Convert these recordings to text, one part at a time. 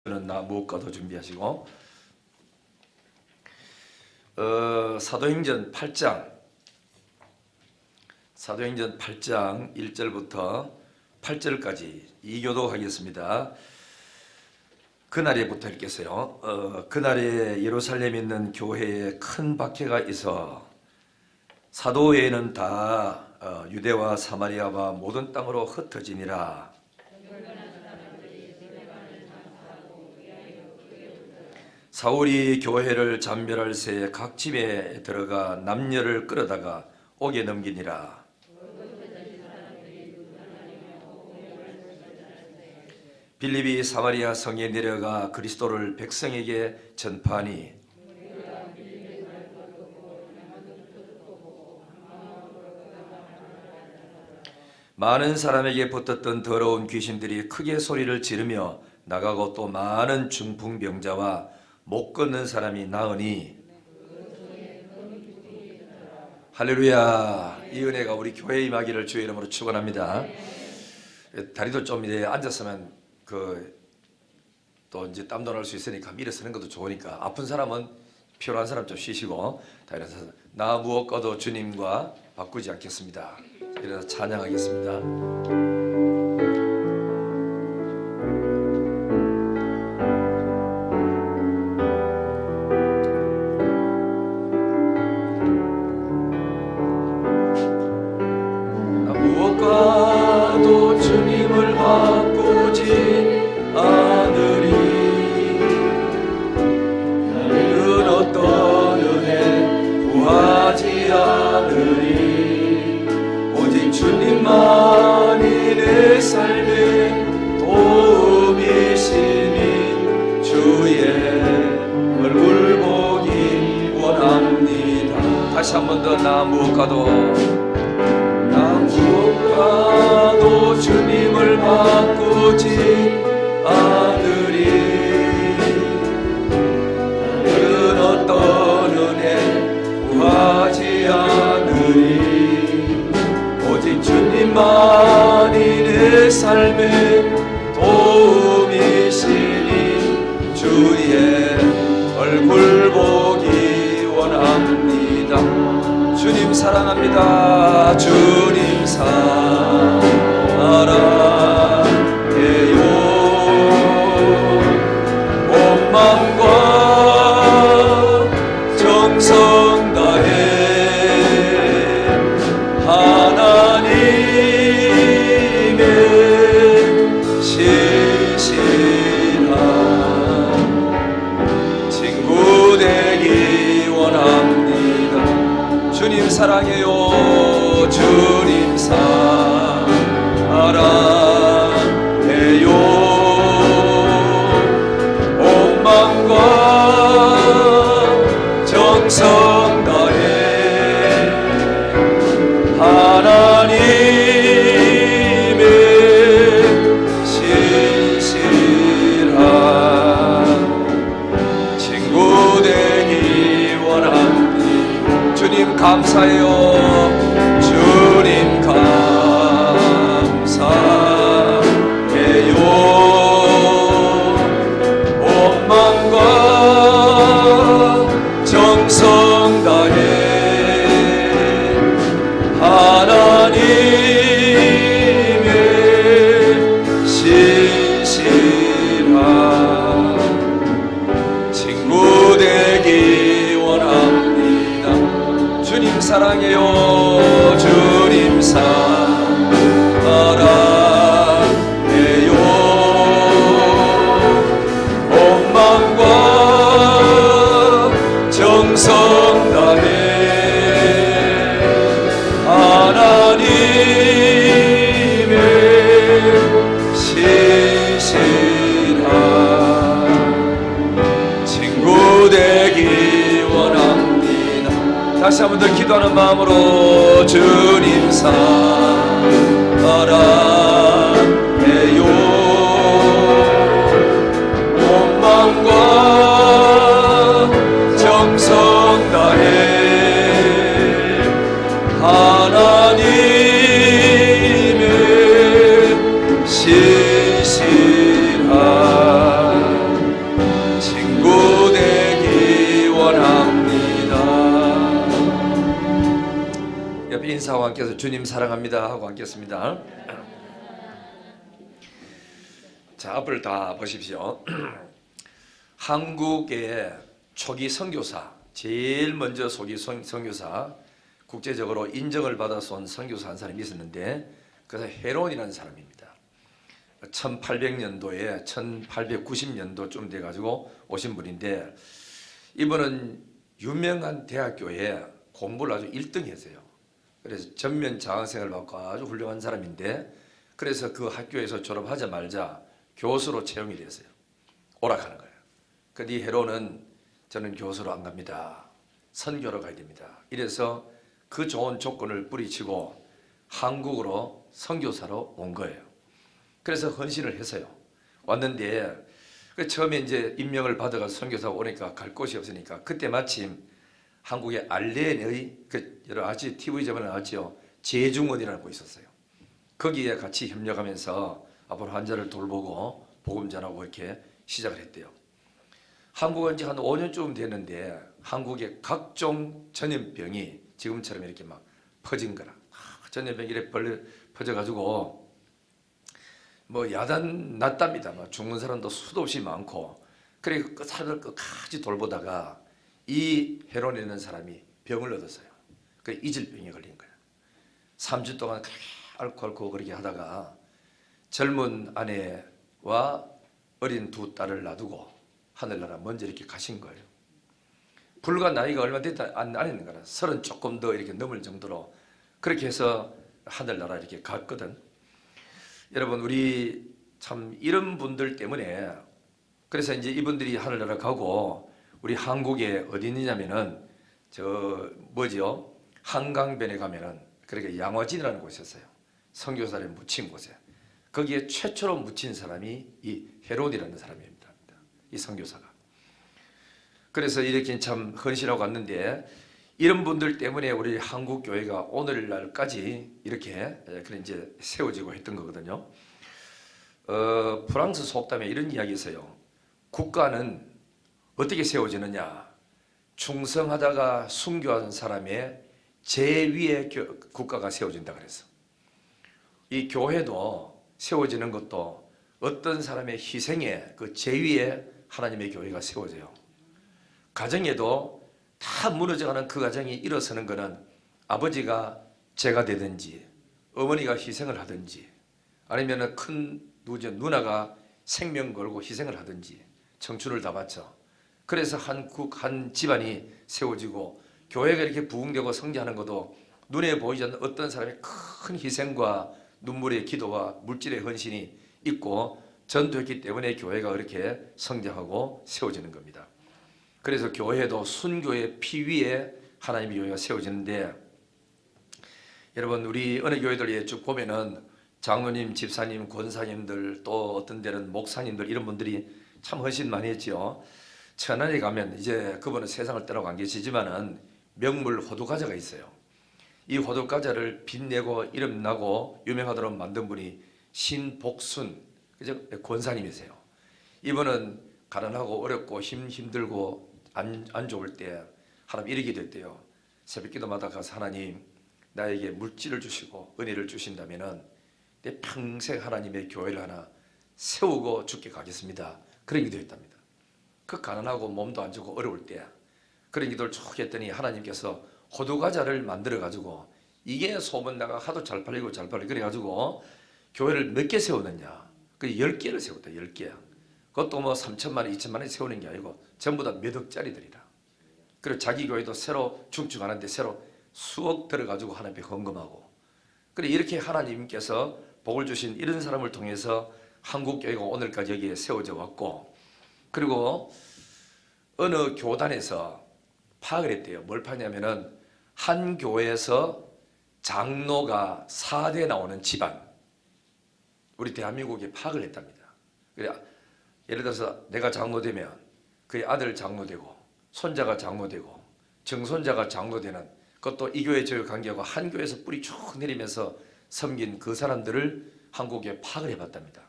나 무엇과도 준비하시고 사도행전 8장 1절부터 8절까지 이교독하겠습니다. 그날에부터 읽겠어요. 그날에 예루살렘에 있는 교회에 큰 박해가 있어 사도 외에는 다 유대와 사마리아와 모든 땅으로 흩어지니라. 사울이 교회를 잠별할 새 각 집에 들어가 남녀를 끌어다가 옥에 넘기니라. 빌립이 사마리아 성에 내려가 그리스도를 백성에게 전파하니 많은 사람에게 붙었던 더러운 귀신들이 크게 소리를 지르며 나가고 또 많은 중풍병자와 못 걷는 사람이 나으니 할렐루야. 이 은혜가 우리 교회에 임하기를 주의 이름으로 축원합니다. 다리도 좀 이제 앉았으면 또 이제 땀도 날 수 있으니까 일어서는 것도 좋으니까 아픈 사람은 피곤한 사람 좀 쉬시고 다 일어서서 나 무엇과도 주님과 바꾸지 않겠습니다. 이래서 찬양하겠습니다. 무엇과도 주님을 바꾸지 않으리. 다른 어떤 은혜 구하지 않으리. 오직 주님만이 내 삶의 도움이시니 주의 얼굴 보기 원합니다. 다시 한 번 더 나 무엇과도 주님을 바꾸지 않으리. 다른 어떤 은혜 구하지 않으리. 오직 주님만이 내 삶의 도움이시니 주의 얼굴 보기 원합니다. 주님 사랑합니다. 주님 사랑해요. 온 마음과 정성 다해 하나님의 신실한 친구 되기 원합니다. 주님 사랑해요. 주님 사랑해요. 온 마음과 정성 다해 하나님의 신실한 친구 되기 원합니다. 주님 감사해요. 주님 감사해요. 온 마음과 정성 다해 하나님의 신실한 친구 되기 원합니다. 주님 사랑해요. 주님 사랑해요. 온 마음과 정성 다해 하나님의 신실한 친구 되기 원합니다. 다시 한 번 더 기도하는 마음으로 주님 사랑해요. 온 마음과 정성 다해 하나님의 신실한 인사하고 함께해서 주님 사랑합니다 하고 함께했습니다. 자, 앞을 다 보십시오. 한국의 초기 선교사, 제일 먼저 초기 선교사, 국제적으로 인정을 받아서 온 선교사 한 사람이 있었는데 그래서 헤론이라는 사람입니다. 1800년도에 1890년도쯤 돼가지고 오신 분인데 이분은 유명한 대학교에 공부를 아주 1등 했어요. 그래서 전면 장학생을 받고 아주 훌륭한 사람인데 그래서 그 학교에서 졸업하자마자 교수로 채용이 됐어요. 오락하는 거예요. 근데 이 헤론은 저는 교수로 안 갑니다. 선교로 가야 됩니다. 이래서 그 좋은 조건을 뿌리치고 한국으로 선교사로 온 거예요. 그래서 헌신을 했어요. 왔는데 처음에 이제 임명을 받아서 선교사가 오니까 갈 곳이 없으니까 그때 마침 한국의 알렌의 그 여러 가지 TV점에 나왔죠. 재중원이라는 곳이 있었어요. 거기에 같이 협력하면서 앞으로 환자를 돌보고 복음 전하고 이렇게 시작을 했대요. 한국은 이제 한 5년쯤 됐는데 한국의 각종 전염병이 지금처럼 이렇게 막 퍼진 거라. 전염병이 이렇게 퍼져가지고 뭐 야단 났답니다. 막 죽는 사람도 수도 없이 많고 그래 그 사람들 끝까지 돌보다가 이 헤론이라는 사람이 병을 얻었어요. 그 이질병에 걸린 거예요. 3주 동안 앓고 그렇게 하다가 젊은 아내와 어린 두 딸을 놔두고 하늘나라 먼저 이렇게 가신 거예요. 불과 나이가 얼마 됐다 안 했는 거라 30 조금 더 이렇게 넘을 정도로 그렇게 해서 하늘나라 이렇게 갔거든. 여러분 우리 참 이런 분들 때문에 그래서 이제 이분들이 하늘나라 가고 우리 한국에 어디 있느냐면은 저 뭐지요? 한강변에 가면은 그렇게 양화진이라는 곳이 있어요. 선교사를 묻힌 곳에 거기에 최초로 묻힌 사람이 이 헤롯이라는 사람입니다. 이 선교사가. 그래서 이렇게 참 헌신하고 갔는데 이런 분들 때문에 우리 한국 교회가 오늘날까지 이렇게 그런 이제 세워지고 했던 거거든요. 프랑스 속담에 이런 이야기 있어요. 국가는 어떻게 세워지느냐? 충성하다가 순교한 사람의 제위에 국가가 세워진다 그랬어. 이 교회도 세워지는 것도 어떤 사람의 희생에 그 제위에 하나님의 교회가 세워져요. 가정에도 다 무너져가는 그 가정이 일어서는 것은 아버지가 죄가 되든지 어머니가 희생을 하든지 아니면 큰 누나가 생명 걸고 희생을 하든지 청춘을 다 바쳐. 그래서 한 집안이 세워지고 교회가 이렇게 부흥되고 성장하는 것도 눈에 보이지 않는 어떤 사람의 큰 희생과 눈물의 기도와 물질의 헌신이 있고 전도했기 때문에 교회가 그렇게 성장하고 세워지는 겁니다. 그래서 교회도 순교의 피 위에 하나님의 교회가 세워지는데 여러분 우리 어느 교회들 쭉 보면은 장로님, 집사님, 권사님들 또 어떤 데는 목사님들 이런 분들이 참 헌신 많이 했죠. 천안에 가면 이제 그분은 세상을 떠나고 안 계시지만은 명물 호두과자가 있어요. 이 호두과자를 빛내고 이름나고 유명하도록 만든 분이 신복순 권사님이세요. 이분은 가난하고 어렵고 힘들고 안 좋을 때 하나님 이르게 됐대요. 새벽기도마다 가서 하나님 나에게 물질을 주시고 은혜를 주신다면은 내 평생 하나님의 교회를 하나 세우고 죽게 가겠습니다. 그런 기도했답니다. 그 가난하고 몸도 안 좋고 어려울 때 그런 기도를 쭉 했더니 하나님께서 호두과자를 만들어 가지고 이게 소문나가 하도 잘 팔리고 그래 가지고 교회를 몇 개 세우느냐? 그 10개를 세웠다. 10개. 그것도 뭐 3천만 원, 2천만 원 세우는 게 아니고 전부 다 몇 억짜리들이라. 그리고 자기 교회도 새로 중축하는데 새로 수억 들어가지고 하나님께 헌금하고. 그래 이렇게 하나님께서 복을 주신 이런 사람을 통해서 한국 교회가 오늘까지 여기에 세워져 왔고, 그리고 어느 교단에서 파악을 했대요. 뭘 파냐면은 한 교회에서 장로가 4대 나오는 집안, 우리 대한민국에 파악을 했답니다. 그래 예를 들어서 내가 장로되면 그의 아들 장로되고 손자가 장로되고 정손자가 장로되는, 그것도 이 교회 저 관계하고 한 교회에서 뿌리 쭉 내리면서 섬긴 그 사람들을 한국에 파악을 해봤답니다.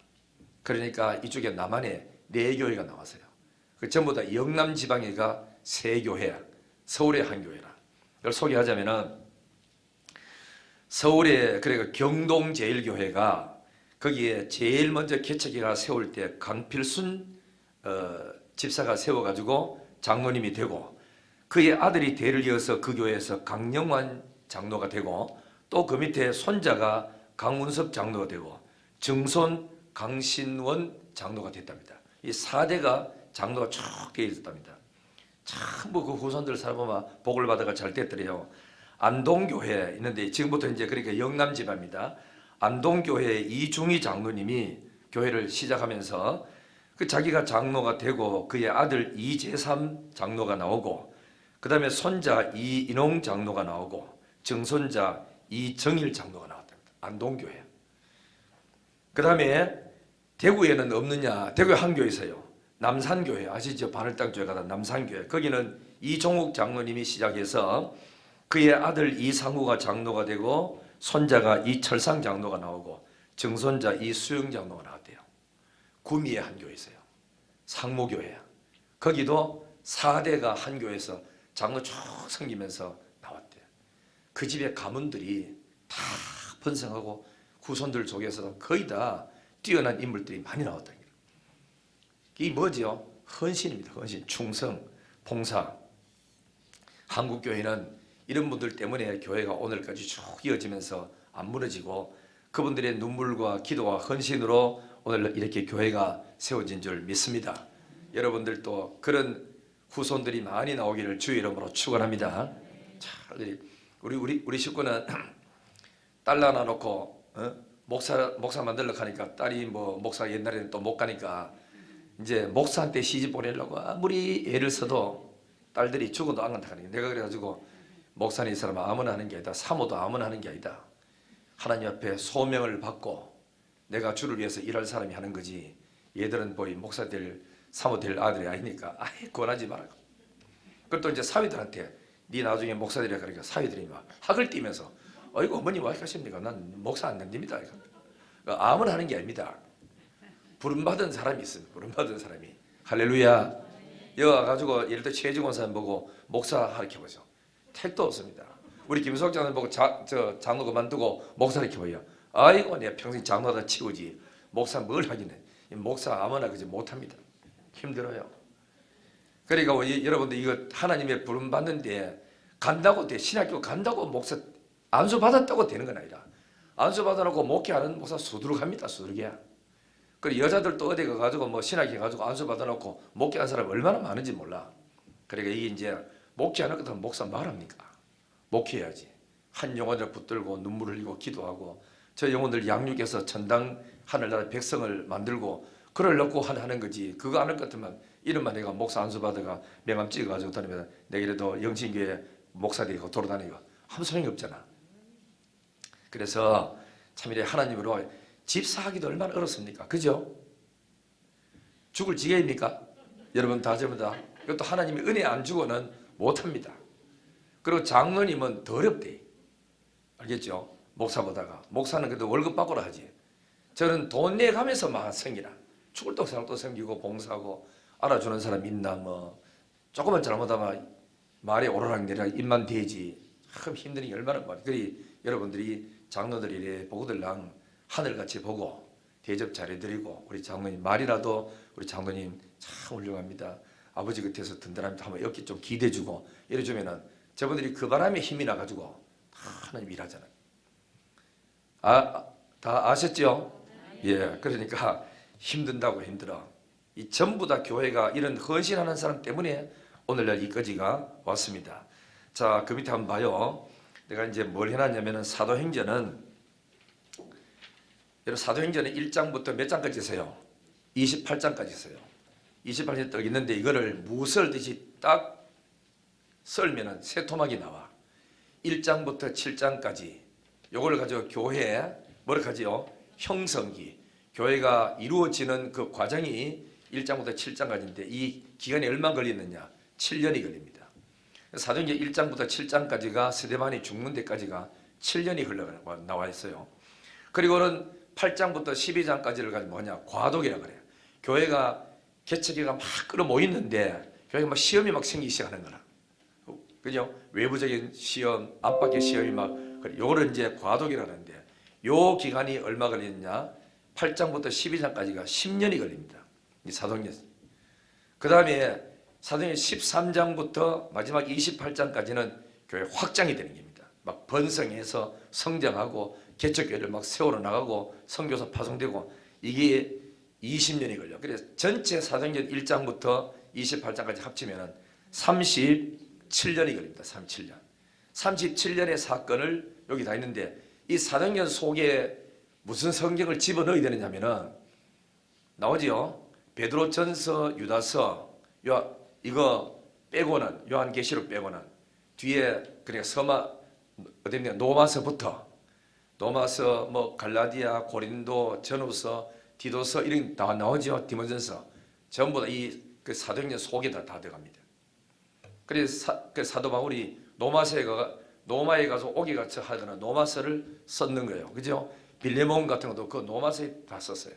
그러니까 이쪽에 남한에 4교회가 나왔어요. 그 전부 다 영남 지방에가 3교회, 서울의 한 교회라. 이걸 소개하자면은 서울에 그러니까 경동제일교회가 거기에 제일 먼저 개척기가 세울 때 강필순 집사가 세워가지고 장로님이 되고 그의 아들이 대를 이어서 그 교회에서 강영환 장로가 되고 또 그 밑에 손자가 강운섭 장로가 되고 증손 강신원 장로가 됐답니다. 이 4대가 장로가 쭉 있었답니다. 전부 그 후손들 살아보면 복을 받아가 잘 됐더래요. 안동교회 있는데 지금부터 이제 그러니까 영남 집합니다. 안동교회 이중희 장로님이 교회를 시작하면서 그 자기가 장로가 되고 그의 아들 이재삼 장로가 나오고 그 다음에 손자 이인홍 장로가 나오고 증손자 이정일 장로가 나왔답니다. 안동교회. 그 다음에 대구에는 없느냐? 대구에 한 교회 있어요. 남산교회 아시죠? 바늘땅 교회 가다 남산교회. 거기는 이종욱 장로님이 시작해서 그의 아들 이상우가 장로가 되고 손자가 이철상 장로가 나오고 증손자 이수영 장로가 나왔대요. 구미에 한 교회 있어요. 상무교회. 거기도 4대가 한 교회에서 장로 쭉 섬기면서 나왔대요. 그 집의 가문들이 다 번성하고 후손들 속에서 거의 다 뛰어난 인물들이 많이 나왔다. 이 뭐지요? 헌신입니다. 헌신, 충성, 봉사. 한국교회는 이런 분들 때문에 교회가 오늘까지 쭉 이어지면서 안 무너지고 그분들의 눈물과 기도와 헌신으로 오늘 이렇게 교회가 세워진 줄 믿습니다. 여러분들도 그런 후손들이 많이 나오기를 주의 이름으로 축원합니다. 자, 우리 식구는 딸 하나 놓고 목사 만들려고 하니까 딸이 뭐 목사 옛날에는 또 못 가니까 이제 목사한테 시집 보내려고 아무리 애를 써도 딸들이 죽어도 안 간다 하니까 내가 그래가지고 목사는 이 사람 아무나 하는 게 아니다. 사모도 아무나 하는 게 아니다. 하나님 앞에 소명을 받고 내가 주를 위해서 일할 사람이 하는 거지 얘들은 뭐 목사 될 사모 될 아들이 아니니까 아예 권하지 말라고. 그것도 이제 사위들한테 네 나중에 목사 되려 그러니까 사위들이 막 학을 띄면서 어이구 어머니 왜 하십니까? 난 목사 안 됩니다. 그러니까 아무나 하는 게 아닙니다. 부름받은 사람이 있습니다. 부름받은 사람이. 할렐루야. 여기 와가지고 예를 들어 최지곤 사람 보고 목사 가르쳐보죠. 택도 없습니다. 우리 김석 장로님 보고 장로 그만두고 목사 가르쳐봐요. 아이고 내가 평생 장로다 치우지 목사 뭘 하긴 해. 목사 아무나 그지 못합니다. 힘들어요. 그러니까 여러분들 이거 하나님의 부름 받는데 간다고 돼. 신학교 간다고 목사 안수 받았다고 되는 건 아니라 안수 받아놓고 목회하는 목사 수두룩합니다. 수두룩이야. 그리고 여자들도 어디 가가지고 뭐 신학교 가지고 안수 받아놓고 목회한 사람이 얼마나 많은지 몰라. 그러니까 이게 이제 목회하는 것도 목사 말합니까? 목회해야지. 한 영혼을 붙들고 눈물 흘리고 기도하고 저 영혼들 양육해서 천당 하늘나라 백성을 만들고 그러려고 하는 거지. 그거 안 할 것 같으면 이름만 내가 목사 안수 받아가 명함 찍어가지고 다니면 내게라도 영신교회 목사 되고 돌아다니고 아무 소용이 없잖아. 그래서 참 이래 하나님으로 집사하기도 얼마나 어렵습니까? 그죠? 죽을 지경입니까? 여러분 다 전부 다. 이것도 하나님이 은혜 안 주고는 못합니다. 그리고 장로님은 더 어렵대. 알겠죠? 목사보다가. 목사는 그래도 월급 받고라 하지. 저는 돈 내가면서 막 섬기라. 죽을 또 섬기고 봉사하고 알아주는 사람 있나 뭐 조금만 잘못하면 말에 오르락내리락 입만 대지. 참 힘든 게 얼마나 많아. 그리 여러분들이 장로들이 보고들랑 하늘같이 보고 대접 잘해드리고 우리 장로님 말이라도 우리 장로님 참 훌륭합니다. 아버지 곁에서 든든합니다. 한번 이렇게 좀 기대주고 이래주면은 저분들이 그 바람에 힘이 나가지고 하나님 일하잖아요. 다 아셨죠? 예, 그러니까 힘든다고 힘들어. 이 전부 다 교회가 이런 헌신하는 사람 때문에 오늘날 이까지가 왔습니다. 자, 그 밑에 한번 봐요. 내가 이제 뭘 해놨냐면은 사도행전은 여러분 사도행전은 1장부터 몇 장까지 있어요? 28장까지 있어요. 28장이 딱 있는데 이거를 무설듯이 딱 썰면은 세 토막이 나와. 1장부터 7장까지 요걸 가지고 교회 뭐를 가지요? 형성기. 교회가 이루어지는 그 과정이 1장부터 7장까지인데 이 기간이 얼마 걸리느냐? 7년이 걸립니다. 사도행전 1장부터 7장까지가 스데반이 죽는 데까지가 7년이 흘러 나와 있어요. 그리고는 8장부터 12장까지를 가지고 뭐냐? 과도기라 그래요. 교회가 개척기가 막 끌어모이는데 교회가 막 시험이 막 생기기 시작하는 거라. 그죠? 외부적인 시험, 안팎의 시험이 막 그래, 요거를 이제 과도기라는데 요 기간이 얼마 걸리느냐? 8장부터 12장까지가 10년이 걸립니다. 이 사도행전. 그 다음에 사도행전 13장부터 마지막 28장까지는 교회 확장이 되는 겁니다. 막 번성해서 성장하고 개척교회를 막 세우러 나가고 선교사 파송되고 이게 20년이 걸려. 그래서 전체 사도행전 1장부터 28장까지 합치면 37년이 걸립니다. 37년. 37년의 사건을 여기 다 있는데 이 사도행전 속에 무슨 성경을 집어넣어야 되느냐면은 나오지요. 베드로전서, 유다서, 이거 빼고는 요한계시록 빼고는 뒤에 그러니까 어디냐 노마서 뭐 갈라디아, 고린도, 전후서, 디도서 이런 다 나오죠. 디모전서 전부 다 이 그 사도행전 속에 다 들어갑니다. 그래서 사도 바울이 노마에 가서 오기같이 하거나 노마서를 썼는 거예요. 그죠? 빌레몬 같은 것도 그 노마서에 다 썼어요.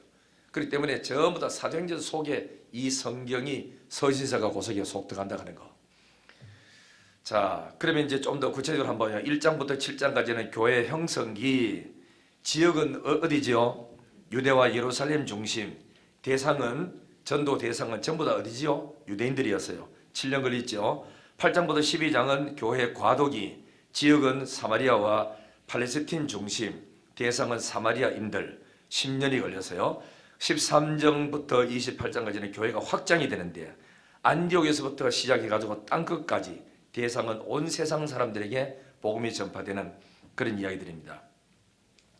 그렇기 때문에 전부 다 사도행전 속에 이 성경이 서신서가 고석에 속 들어간다 하는 거. 자, 그러면 이제 좀 더 구체적으로 한번 1장부터 7장까지는 교회 형성기, 지역은 어디지요? 유대와 예루살렘 중심, 전도 대상은 전부 다 어디지요? 유대인들이었어요. 7년 걸렸죠. 8장부터 12장은 교회 과도기, 지역은 사마리아와 팔레스틴 중심, 대상은 사마리아인들 10년이 걸렸어요. 13장부터 28장까지는 교회가 확장이 되는데 안디옥에서부터 시작해가지고 땅끝까지 대상은 온 세상 사람들에게 복음이 전파되는 그런 이야기들입니다.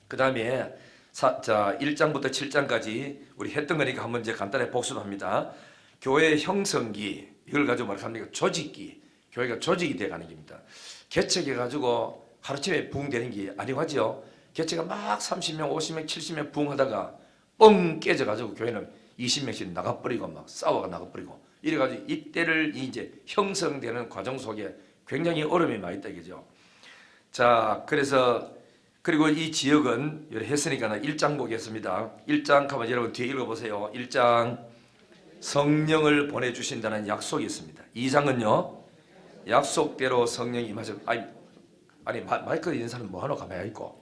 그 다음에 1장부터 7장까지 우리 했던 거니까 한번 이제 간단히 복습합니다. 교회 형성기, 이걸 가지고 말합니까? 조직기, 교회가 조직이 돼가는 겁니다. 개척해가지고 하루쯤에 부흥되는 게 아니고 하죠. 개척가 막 30명, 50명, 70명 부흥하다가 뻥 깨져가지고 교회는 20명씩 나가버리고 막 싸워가 나가버리고 이래가지고 이때를 이제 형성되는 과정 속에 굉장히 어려움이 많이 있다 이거죠. 자, 그리고 이 지역은 했으니까 1장 보겠습니다. 1장 가면 여러분 뒤에 읽어보세요. 1장 성령을 보내주신다는 약속이 있습니다. 2장은요 약속대로 성령이 임하셔. 아니 마이크 있는 사람 뭐하노 가만히 있고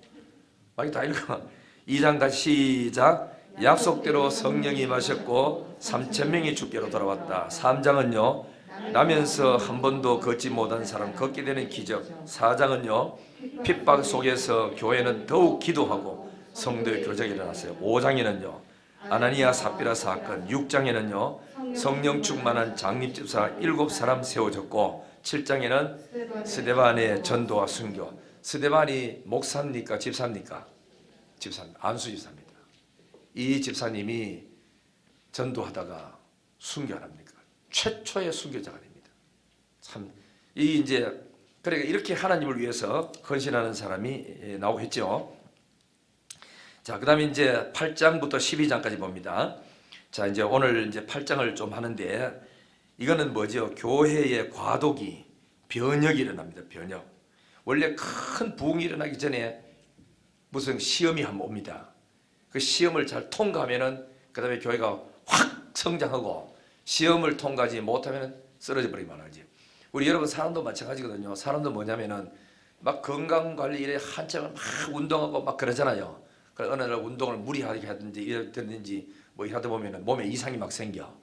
마이크 다 읽어. 2장 다시 시작. 약속대로 성령이 임하셨고 3,000명이 주께로 돌아왔다. 3장은요 나면서 한 번도 걷지 못한 사람 걷게 되는 기적. 4장은요 핍박 속에서 교회는 더욱 기도하고 성도의 교제가 일어났어요. 5장에는요 아나니아 삽비라 사건. 6장에는요 성령 충만한 장립집사 7사람 세워졌고 7장에는 스데반의 전도와 순교. 스데반이 목사입니까 집사입니까? 집사입니다. 안수 집사입니다. 이 집사님이 전도하다가 순교 안 합니까? 최초의 순교자가 됩니다. 참, 그러니까 이렇게 하나님을 위해서 헌신하는 사람이 나오고 했죠. 자, 그 다음에 이제 8장부터 12장까지 봅니다. 자, 이제 오늘 이제 8장을 좀 하는데, 이거는 뭐죠? 교회의 과도기, 변혁이 일어납니다. 변혁. 원래 큰 부흥이 일어나기 전에 무슨 시험이 한번 옵니다. 그 시험을 잘 통과하면은 그 다음에 교회가 확 성장하고 시험을 통과하지 못하면 쓰러져 버리기만 하지. 우리 여러분 사람도 마찬가지거든요. 사람도 뭐냐면은 막 건강관리 일에 한참을 막 운동하고 막 그러잖아요. 그래서 어느 날 운동을 무리하게 하든지 이러든지 뭐 이러다 보면은 몸에 이상이 막 생겨.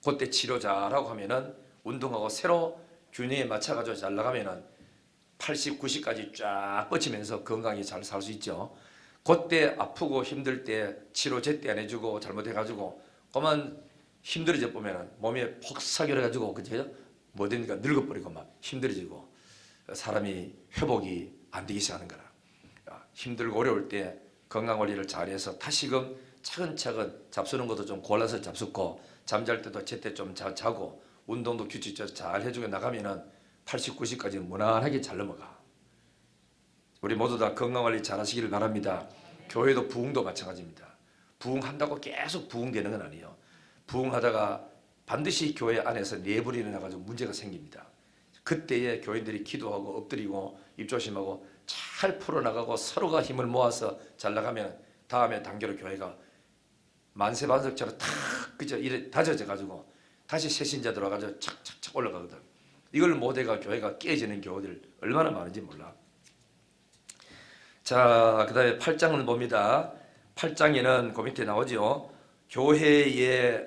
그때 치료 잘하고 하면은 운동하고 새로 균형에 맞춰가지고 잘 나가면은 80, 90까지 쫙 뻗치면서 건강히 잘 살 수 있죠. 그때 아프고 힘들 때 치료 제때 안 해주고 잘못해가지고 그만 힘들어져 보면은 몸에 폭삭여가지고 그죠? 뭐 됩니까? 늙어버리고 막 힘들어지고 사람이 회복이 안 되기 시작하는 거라. 힘들고 어려울 때 건강 관리를 잘해서 다시금 차근차근 잡수는 것도 좀 골라서 잡수고 잠잘 때도 제때 좀 자고 운동도 규칙적으로 잘 해주고 나가면은 80, 90까지는 무난하게 잘 넘어가. 우리 모두 다 건강관리 잘 하시기를 바랍니다. 교회도 부흥도 마찬가지입니다. 부흥한다고 계속 부흥되는 건 아니에요. 부흥하다가 반드시 교회 안에서 내불이 일어나가지고 문제가 생깁니다. 그때에 교인들이 기도하고 엎드리고 입조심하고 잘 풀어나가고 서로가 힘을 모아서 잘 나가면 다음에 단계로 교회가 만세반석처럼 탁 그저 이래 다져져가지고 다시 새 신자 들어가서 착착착 올라가거든. 이걸 못해가 교회가 깨지는 교회들 얼마나 많은지 몰라. 자, 그 다음에 8장을 봅니다. 8장에는 그 밑에 나오죠. 교회에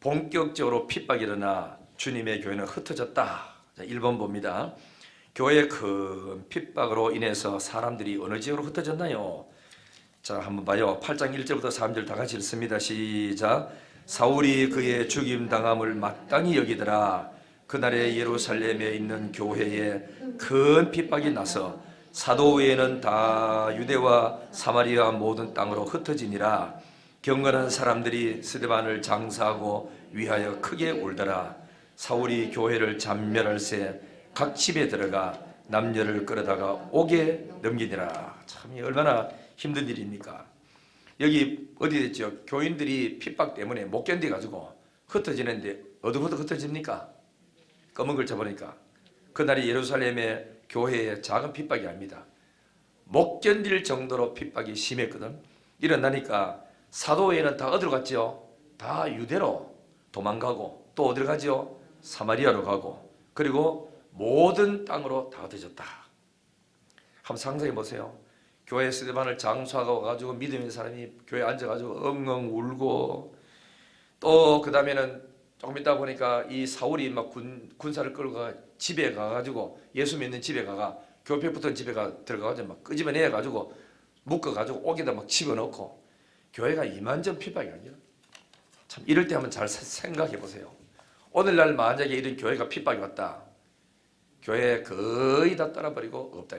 본격적으로 핍박이 일어나 주님의 교회는 흩어졌다. 자, 1번 봅니다. 교회의 큰 핍박으로 인해서 사람들이 어느 지역으로 흩어졌나요? 자, 한번 봐요. 8장 1절부터 3절 다 같이 읽습니다. 시작. 사울이 그의 죽임당함을 마땅히 여기더라. 그날에 예루살렘에 있는 교회에 큰 핍박이 나서 사도 외에는 다 유대와 사마리아 모든 땅으로 흩어지니라. 경건한 사람들이 스데반을 장사하고 위하여 크게 울더라. 사울이 교회를 잔멸할새 각 집에 들어가 남녀를 끌어다가 옥에 넘기니라. 참 얼마나 힘든 일입니까? 여기 어디 됐죠? 교인들이 핍박 때문에 못 견뎌 가지고 흩어지는데 어디부터 흩어집니까? 검은 글자 보니까 그날이 예루살렘의 교회의 작은 핍박이 아닙니다. 못 견딜 정도로 핍박이 심했거든. 일어나니까 사도회는 다 어디로 갔죠? 다 유대로 도망가고 또 어디로 가죠? 사마리아로 가고 그리고 모든 땅으로 다 흩어졌다. 한번 상상해 보세요. 교회 스데반을 장수하고 가지고 믿음의 사람이 교회에 앉아가지고 엉엉 울고 또 그 다음에는 조금 있다 보니까 이 사울이 막 군사를 끌고 가 집에 가가지고 예수 믿는 집에 가가 교회 붙은 집에 들어가가지고 막 끄집어내 가지고 묶어가지고 옥에다 막 집어넣고 교회가 이만전 핍박이 아니야. 참 이럴 때 한번 잘 생각해 보세요. 오늘날 만약에 이런 교회가 핍박이 왔다. 교회 거의 다 떠나버리고 없다.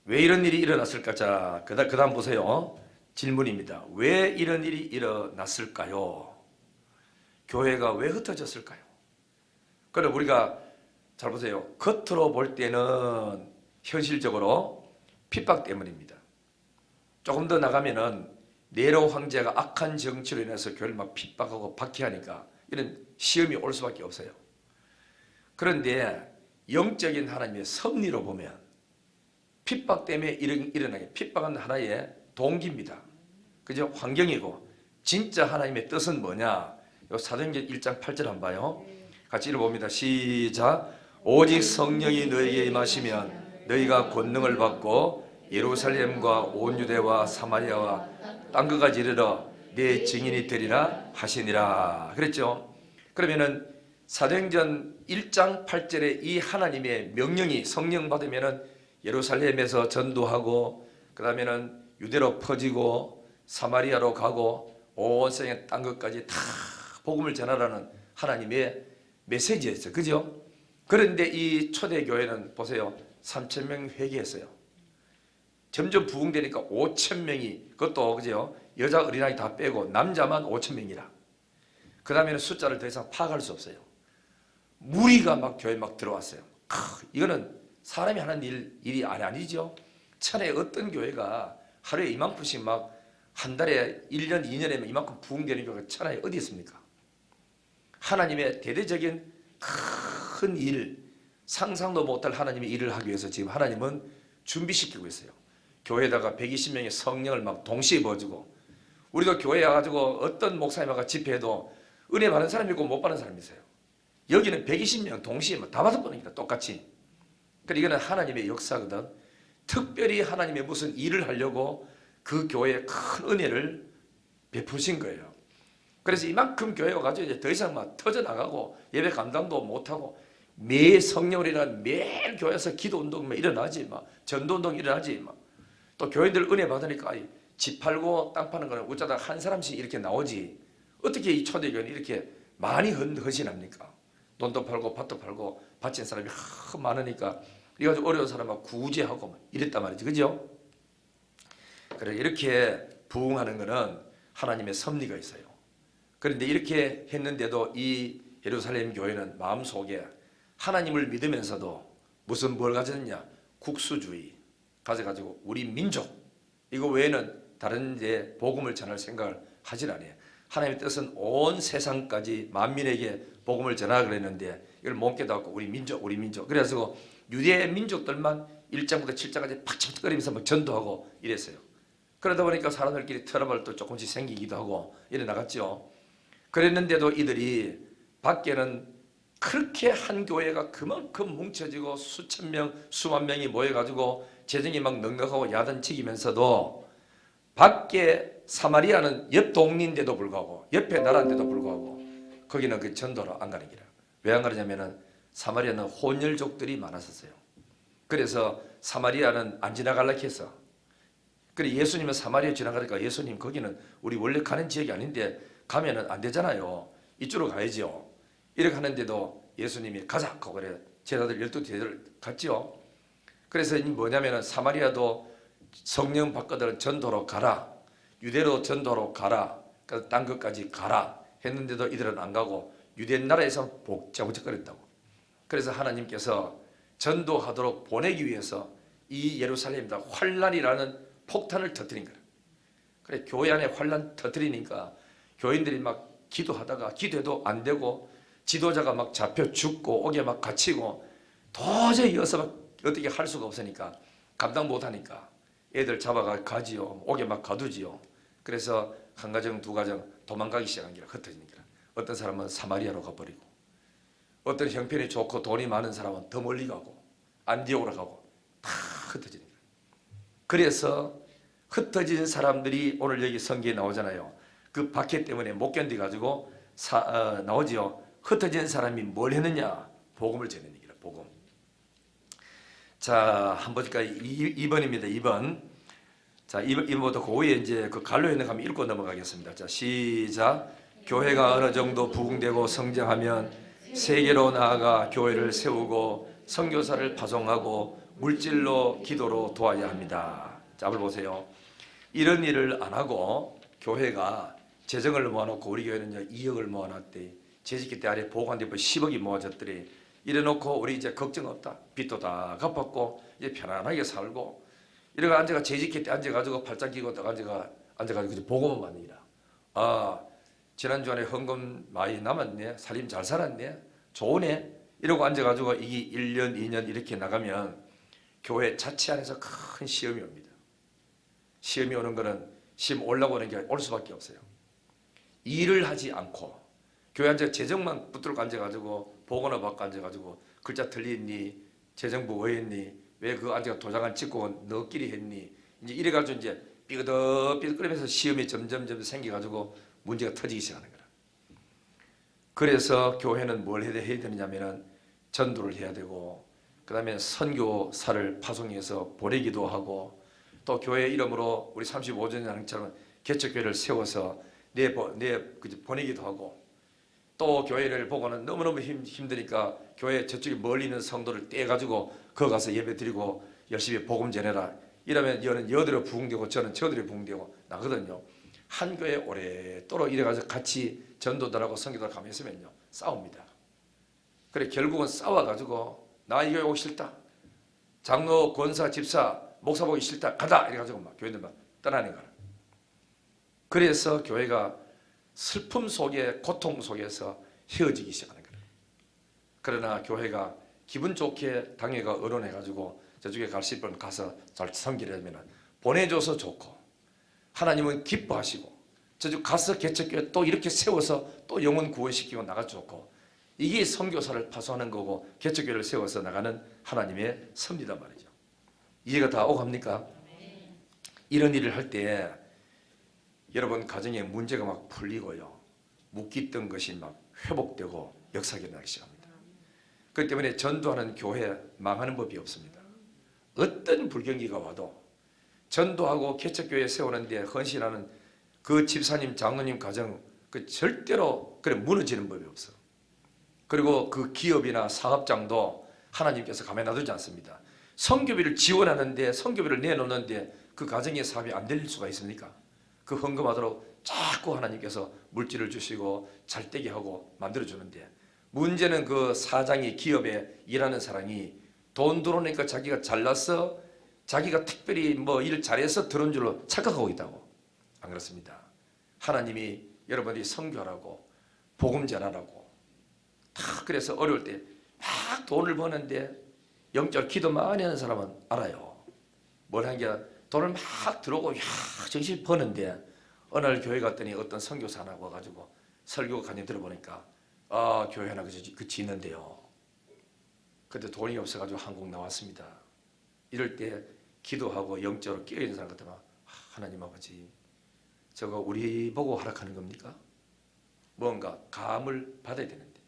왜 이런 일이 일어났을까? 자, 그 다음 보세요. 질문입니다. 왜 이런 일이 일어났을까요? 교회가 왜 흩어졌을까요? 그래 우리가 잘 보세요. 겉으로 볼 때는 현실적으로 핍박 때문입니다. 조금 더 나가면은 네로 황제가 악한 정치로 인해서 교회를 막 핍박하고 박해하니까 이런 시험이 올 수밖에 없어요. 그런데 영적인 하나님의 섭리로 보면 핍박 때문에 일어나게 핍박은 하나의 동기입니다. 그죠? 환경이고 진짜 하나님의 뜻은 뭐냐? 요 사도행전 1장 8절 한번 봐요. 같이 읽어봅니다. 시작. 오직 성령이 너희에게 임하시면 너희가 권능을 받고 예루살렘과 온 유대와 사마리아와 땅끝까지 이르러 내 증인이 되리라 하시니라. 그랬죠? 그러면은 사도행전 1장 8절에 이 하나님의 명령이 성령 받으면은 예루살렘에서 전도하고 그 다음에는 유대로 퍼지고 사마리아로 가고 온 세상의 땅끝까지 다 복음을 전하라는 하나님의 메시지였어요. 그죠? 그런데 이 초대교회는 보세요. 3,000명 회개했어요. 점점 부흥되니까 5,000명이 그것도 그죠? 여자 어린아이 다 빼고 남자만 5,000명이라. 그 다음에는 숫자를 더 이상 파악할 수 없어요. 무리가 막 교회에 막 들어왔어요. 이거는 사람이 하는 일이 아니죠. 천에 어떤 교회가 하루에 이만큼씩 막 한 달에 1년, 2년에 이만큼 부흥되는 교회가 천하에 어디 있습니까? 하나님의 대대적인 큰 일, 상상도 못할 하나님의 일을 하기 위해서 지금 하나님은 준비시키고 있어요. 교회에다가 120명의 성령을 막 동시에 부어주고 우리도 교회에 와가지고 어떤 목사님 와가 집회해도 은혜 받는 사람이 있고 못 받는 사람이 있어요. 여기는 120명 동시에 다 받을 뻔합니다. 똑같이. 그러니까 이거는 하나님의 역사거든. 특별히 하나님의 무슨 일을 하려고 그 교회에 큰 은혜를 베푸신 거예요. 그래서 이만큼 교회가 가지고 이제 더 이상 막 터져나가고 예배 감당도 못하고 매 성령을 일어나는 매일 교회에서 기도 운동 일어나지 막 전도 운동 일어나지 막 또 교인들 은혜 받으니까 집 팔고 땅 파는 거는 어쩌다 한 사람씩 이렇게 나오지 어떻게 이 초대교회는 이렇게 많이 헌신합니까? 돈도 팔고 밭도 팔고 바친 사람이 많으니까 이래가지고 어려운 사람하고 구제하고 이랬단 말이지. 그죠? 그래 이렇게 부흥하는 거는 하나님의 섭리가 있어요. 그런데 이렇게 했는데도 이 예루살렘 교회는 마음속에 하나님을 믿으면서도 뭘 가졌느냐? 국수주의 가져가지고 우리 민족 이거 외에는 다른 데 복음을 전할 생각을 하질 않아요. 하나님의 뜻은 온 세상까지 만민에게 복음을 전하라 그랬는데 이걸 못 깨닫고 우리 민족 그래서 유대 민족들만 1장부터 7장까지 팍팍거리면서 막 전도하고 이랬어요. 그러다 보니까 사람들끼리 트러블도 조금씩 생기기도 하고 이래 나갔죠. 그랬는데도 이들이 밖에는 그렇게 한 교회가 그만큼 뭉쳐지고 수천 명, 수만 명이 모여가지고 재정이 막 넉넉하고 야단치기면서도 밖에 사마리아는 옆 동네인데도 불구하고 옆에 나라인데도 불구하고 거기는 그 전도로 안 가는 길이야. 왜 안 가느냐면은 사마리아는 혼혈족들이 많았었어요. 그래서 사마리아는 안 지나가려고 했어. 그래 예수님은 사마리아 지나가니까 예수님 거기는 우리 원래 가는 지역이 아닌데 가면은 안 되잖아요. 이쪽으로 가야죠. 이렇게 하는데도 예수님이 가자 하고 그래 제자들 12제자들 갔죠. 그래서 뭐냐면은 사마리아도 성령 받거든 전도로 가라. 유대로 전도로 가라. 그러니까 딴 것까지 가라 했는데도 이들은 안 가고 유대 나라에서 복잡복잡거렸다고. 그래서 하나님께서 전도하도록 보내기 위해서 이 예루살렘에다 환란이라는 폭탄을 터뜨린 거야. 그래 교회 안에 환란 터뜨리니까 교인들이 막 기도하다가 기도해도 안 되고 지도자가 막 잡혀 죽고 옥에 막 갇히고 도저히 이어서 막 어떻게 할 수가 없으니까 감당 못하니까 애들 잡아가 가지요. 옥에 막 가두지요. 그래서 한 가정 두 가정 도망가기 시작한 게라 흩어지는 게라. 어떤 사람은 사마리아로 가버리고 어떤 형편이 좋고 돈이 많은 사람은 더 멀리 가고 안디옥으로 가고 다 흩어지는 거예요. 그래서 흩어진 사람들이 오늘 여기 성경에 나오잖아요. 그 박해 때문에 못 견디가지고 나오지요. 흩어진 사람이 뭘 했느냐? 복음을 전하는 얘기라. 복음. 자, 한번 볼까? 2번입니다. 2번. 자, 2번부터 그 위에 이제 그 갈로 있는 거 한번 읽고 넘어가겠습니다. 자, 시작. 교회가 어느 정도 부흥되고 성장하면 세계로 나아가 교회를 세우고 선교사를 파송하고 물질로 기도로 도와야 합니다. 자, 한번 보세요. 이런 일을 안 하고 교회가 재정을 모아놓고 우리 교회는 2억을 모아놨대. 재직기 때 아래 보고한데 10억이 모아졌더래. 이래놓고 우리 이제 걱정 없다. 빚도 다 갚았고 이제 편안하게 살고 이래가 앉아가 재직기 때 앉아가지고 팔짱 끼고 딱 앉아가지고 보고만 받는 일이라. 아 지난주에 헌금 많이 남았네. 살림 잘 살았네. 좋으네. 이러고 앉아가지고 이게 1년 2년 이렇게 나가면 교회 자체 안에서 큰 시험이 옵니다. 시험이 오는 거는 시험 올라고 하는 게 올 수밖에 없어요. 일을 하지 않고 교회 앉아 재정만 붙들고 앉아가지고 보고나 받고 앉아가지고 글자 틀리니 재정부 왜 했니 왜 그 앉아가 도장 안 찍고 너끼리 했니 이제 이래가지고 이제 삐그덕삐그덕거리면서 시험이 점점 생겨가지고 문제가 터지기 시작하는 거라. 그래서 교회는 뭘 해야 되느냐면은 전도를 해야 되고 그 다음에 선교사를 파송해서 보내기도 하고 또 교회 이름으로 우리 35주년 양처럼 개척교회를 세워서 보내기도 하고 또 교회를 보고는 너무너무 힘드니까 교회 저쪽에 멀리 있는 성도를 떼가지고 거기 가서 예배 드리고 열심히 복음 전해라. 이러면 여는 여대로 부흥되고 저는 저대로 부흥되고 나거든요. 한 교회 오래도록 이래가지고 같이 전도들하고 선교들 가만히 있으면요 싸웁니다. 그래 결국은 싸워가지고 나 이 교회 오기 싫다. 장로, 권사, 집사, 목사 보기 싫다. 가다 이래가지고 막 교회들 막 떠나는 거야. 그래서 교회가 슬픔 속에 고통 속에서 헤어지기 시작하는 거예요. 그러나 교회가 기분 좋게 당회가 의논해가지고 저쪽에 갈 수 있는 가서 잘 섬기려면 보내줘서 좋고 하나님은 기뻐하시고 저쪽 가서 개척교회 또 이렇게 세워서 또 영혼 구원시키고 나가 좋고 이게 선교사를 파송하는 거고 개척교회를 세워서 나가는 하나님의 섭리단 말이죠. 이해가 다 오갑니까? 이런 일을 할 때 여러분 가정에 문제가 막 풀리고요. 묶였던 것이 막 회복되고 역사가 일어나기 시작합니다. 그렇기 때문에 전도하는 교회 망하는 법이 없습니다. 어떤 불경기가 와도 전도하고 개척교회 세우는데 헌신하는 그 집사님, 장로님 가정 그 절대로 그래 무너지는 법이 없어. 그리고 그 기업이나 사업장도 하나님께서 가만히 놔두지 않습니다. 선교비를 지원하는데 선교비를 내놓는데 그 가정의 사업이 안 될 수가 있습니까? 그 헌금하도록 자꾸 하나님께서 물질을 주시고 잘되게 하고 만들어주는데 문제는 그 사장이 기업에 일하는 사람이 돈 들어오니까 자기가 잘나서 자기가 특별히 뭐 일 잘해서 들어온 줄로 착각하고 있다고. 안 그렇습니다. 하나님이 여러분들이 선교하라고 복음 전하라고 다 그래서 어려울 때 막 돈을 버는데 영적 기도 많이 하는 사람은 알아요. 뭘 한 게 돈을 막 들어오고 정신 버는데 어느 날 교회 갔더니 어떤 선교사 하나 와가지고 설교가 간증 들어보니까 교회 하나 그 짓는데요. 그때 돈이 없어가지고 한국 나왔습니다. 이럴 때 기도하고 영적으로 깨어있는 사람 같으면 하나님 아버지 저거 우리 보고 허락하는 겁니까? 뭔가 감을 받아야 되는데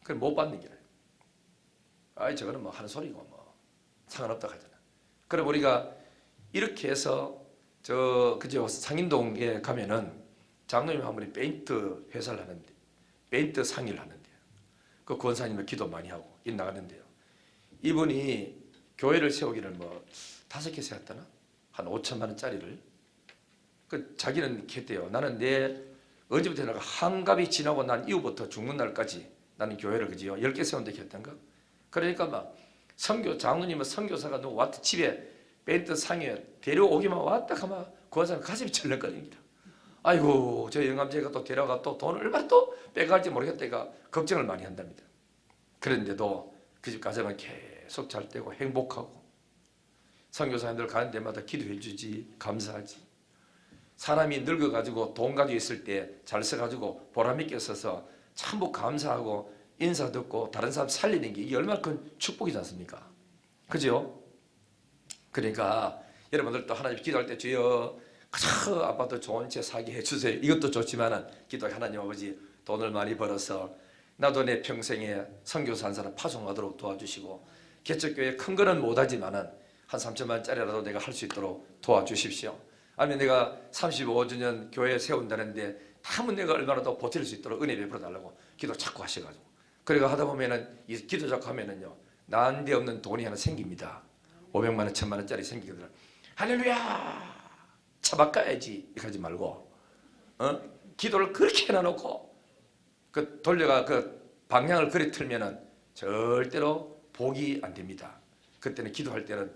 그걸 못 받는 게 아이 저거는 뭐 하는 소리고 뭐 상관없다 하잖아. 그럼 우리가 이렇게 해서 그저 상인동에 가면은 장로님 한 분이 페인트 회사를 하는데 페인트 상의를 하는데요. 그 권사님을 기도 많이 하고 일 나가는데요. 이분이 교회를 세우기를 뭐 5개 세웠다나 한 5천만 원짜리를 그 자기는 이렇게 했대요. 나는 내 언제부터 내가 한갑이 지나고 난 이후부터 죽는 날까지 나는 교회를 그지요 10개 세운다 했던가. 그러니까 막 장로님은 선교사가 누구 왔다 집에 페인트 상에 데려오기만 왔다 하면 그 사람 가슴이 철렁거립니다. 아이고 저 영감제가 또 데려가 또 돈을 얼마나 또 빼갈지 모르겠다가 걱정을 많이 한답니다. 그런데도 그 집 가정은 계속 잘 되고 행복하고 선교사님들 가는 데마다 기도해 주지 감사하지. 사람이 늙어가지고 돈 가지고 있을 때 잘 써가지고 보람있게 써서 참 감사하고 인사 듣고 다른 사람 살리는 게 이게 얼마나 큰 축복이지 않습니까? 그죠? 그러니까 여러분들도 하나님 기도할 때 주여 그저 아빠도 좋은 차 사게 해주세요. 이것도 좋지만은 기도해 하나님 아버지 돈을 많이 벌어서 나도 내 평생에 선교사 한 사람 파송하도록 도와주시고 개척교회 큰 거는 못하지만은 한 3천만 원짜리라도 내가 할 수 있도록 도와주십시오. 아니면 내가 35주년 교회 세운다는데 한번 내가 얼마나 더 버틸 수 있도록 은혜 베풀어 달라고 기도 자꾸 하셔가지고 그래가 하다 보면은 이 기도 자꾸 하면은요 난데없는 돈이 하나 생깁니다. 500만 원, 1000만 원짜리 생기거든. 할렐루야 차 바꿔야지 이렇게 하지 말고 기도를 그렇게 해놔놓고 그 돌려가 그 방향을 그리 틀면은 절대로 복이 안 됩니다. 그때는 기도할 때는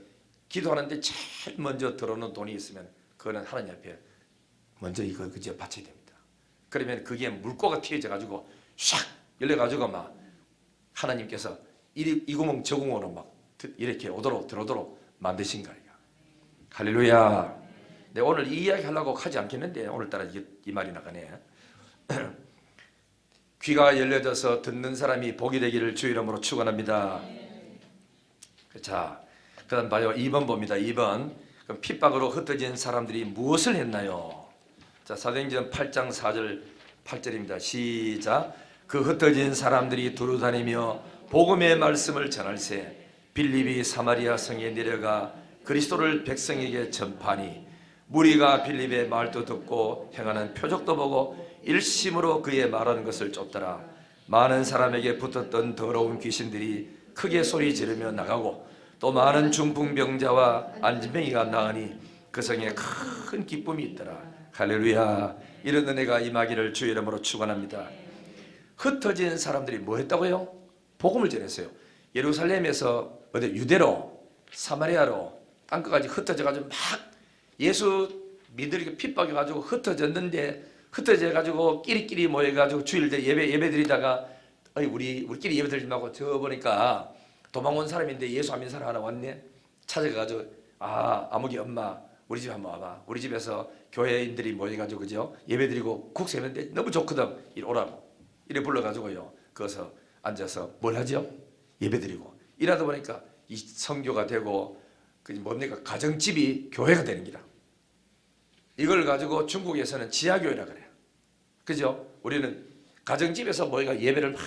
기도하는데 제일 먼저 들어오는 돈이 있으면 그거는 하나님 앞에 먼저 이거 그저 바쳐야 됩니다. 그러면 그게 물꼬가 튀어져 가지고 샥 열려 가지고 막 하나님께서 이 구멍 저 구멍으로 막 이렇게 들어오도록 만드신 거예요. 할렐루야. 네, 오늘 이 이야기 하려고 하지 않겠는데 오늘따라 이 말이 나가네. 귀가 열려져서 듣는 사람이 복이 되기를 주 이름으로 축원합니다. 자, 그다음 봐요. 2번 봅니다. 2번. 그럼 핍박으로 흩어진 사람들이 무엇을 했나요? 자, 사도행전 8장 4절 8절입니다. 시작. 그 흩어진 사람들이 두루 다니며 복음의 말씀을 전할세 빌립이 사마리아 성에 내려가 그리스도를 백성에게 전파하니 무리가 빌립의 말도 듣고 행하는 표적도 보고 일심으로 그의 말하는 것을 쫓더라. 많은 사람에게 붙었던 더러운 귀신들이 크게 소리 지르며 나가고 또 많은 중풍병자와 안진병이가 나으니 그 성에 큰 기쁨이 있더라. 할렐루야. 이런 은혜가 임하기를 주 이름으로 축원합니다. 흩어진 사람들이 뭐 했다고요? 복음을 전했어요. 예루살렘에서 어디 유대로 사마리아로 땅끝까지 흩어져가지고 막 예수 믿으리고 핍박해가지고 흩어졌는데 흩어져가지고 끼리끼리 모여가지고 주일 때 예배드리다가 우리끼리 예배드리지 말고 저 보니까 도망온 사람인데 예수 안 믿는 사람 하나 왔네. 찾아가가지고 아무개 엄마 우리 집 한번 와봐. 우리 집에서 교회인들이 모여가지고 그죠 예배드리고 국 세는데 너무 좋거든. 이리 오라고 이래 불러가지고요. 거기서 앉아서 뭘 하죠? 예배드리고 이러다 보니까 이 선교가 되고 그 뭡니까 가정집이 교회가 되는 기라. 이걸 가지고 중국에서는 지하교회라 그래요. 그죠? 우리는 가정집에서 모여가 예배를 막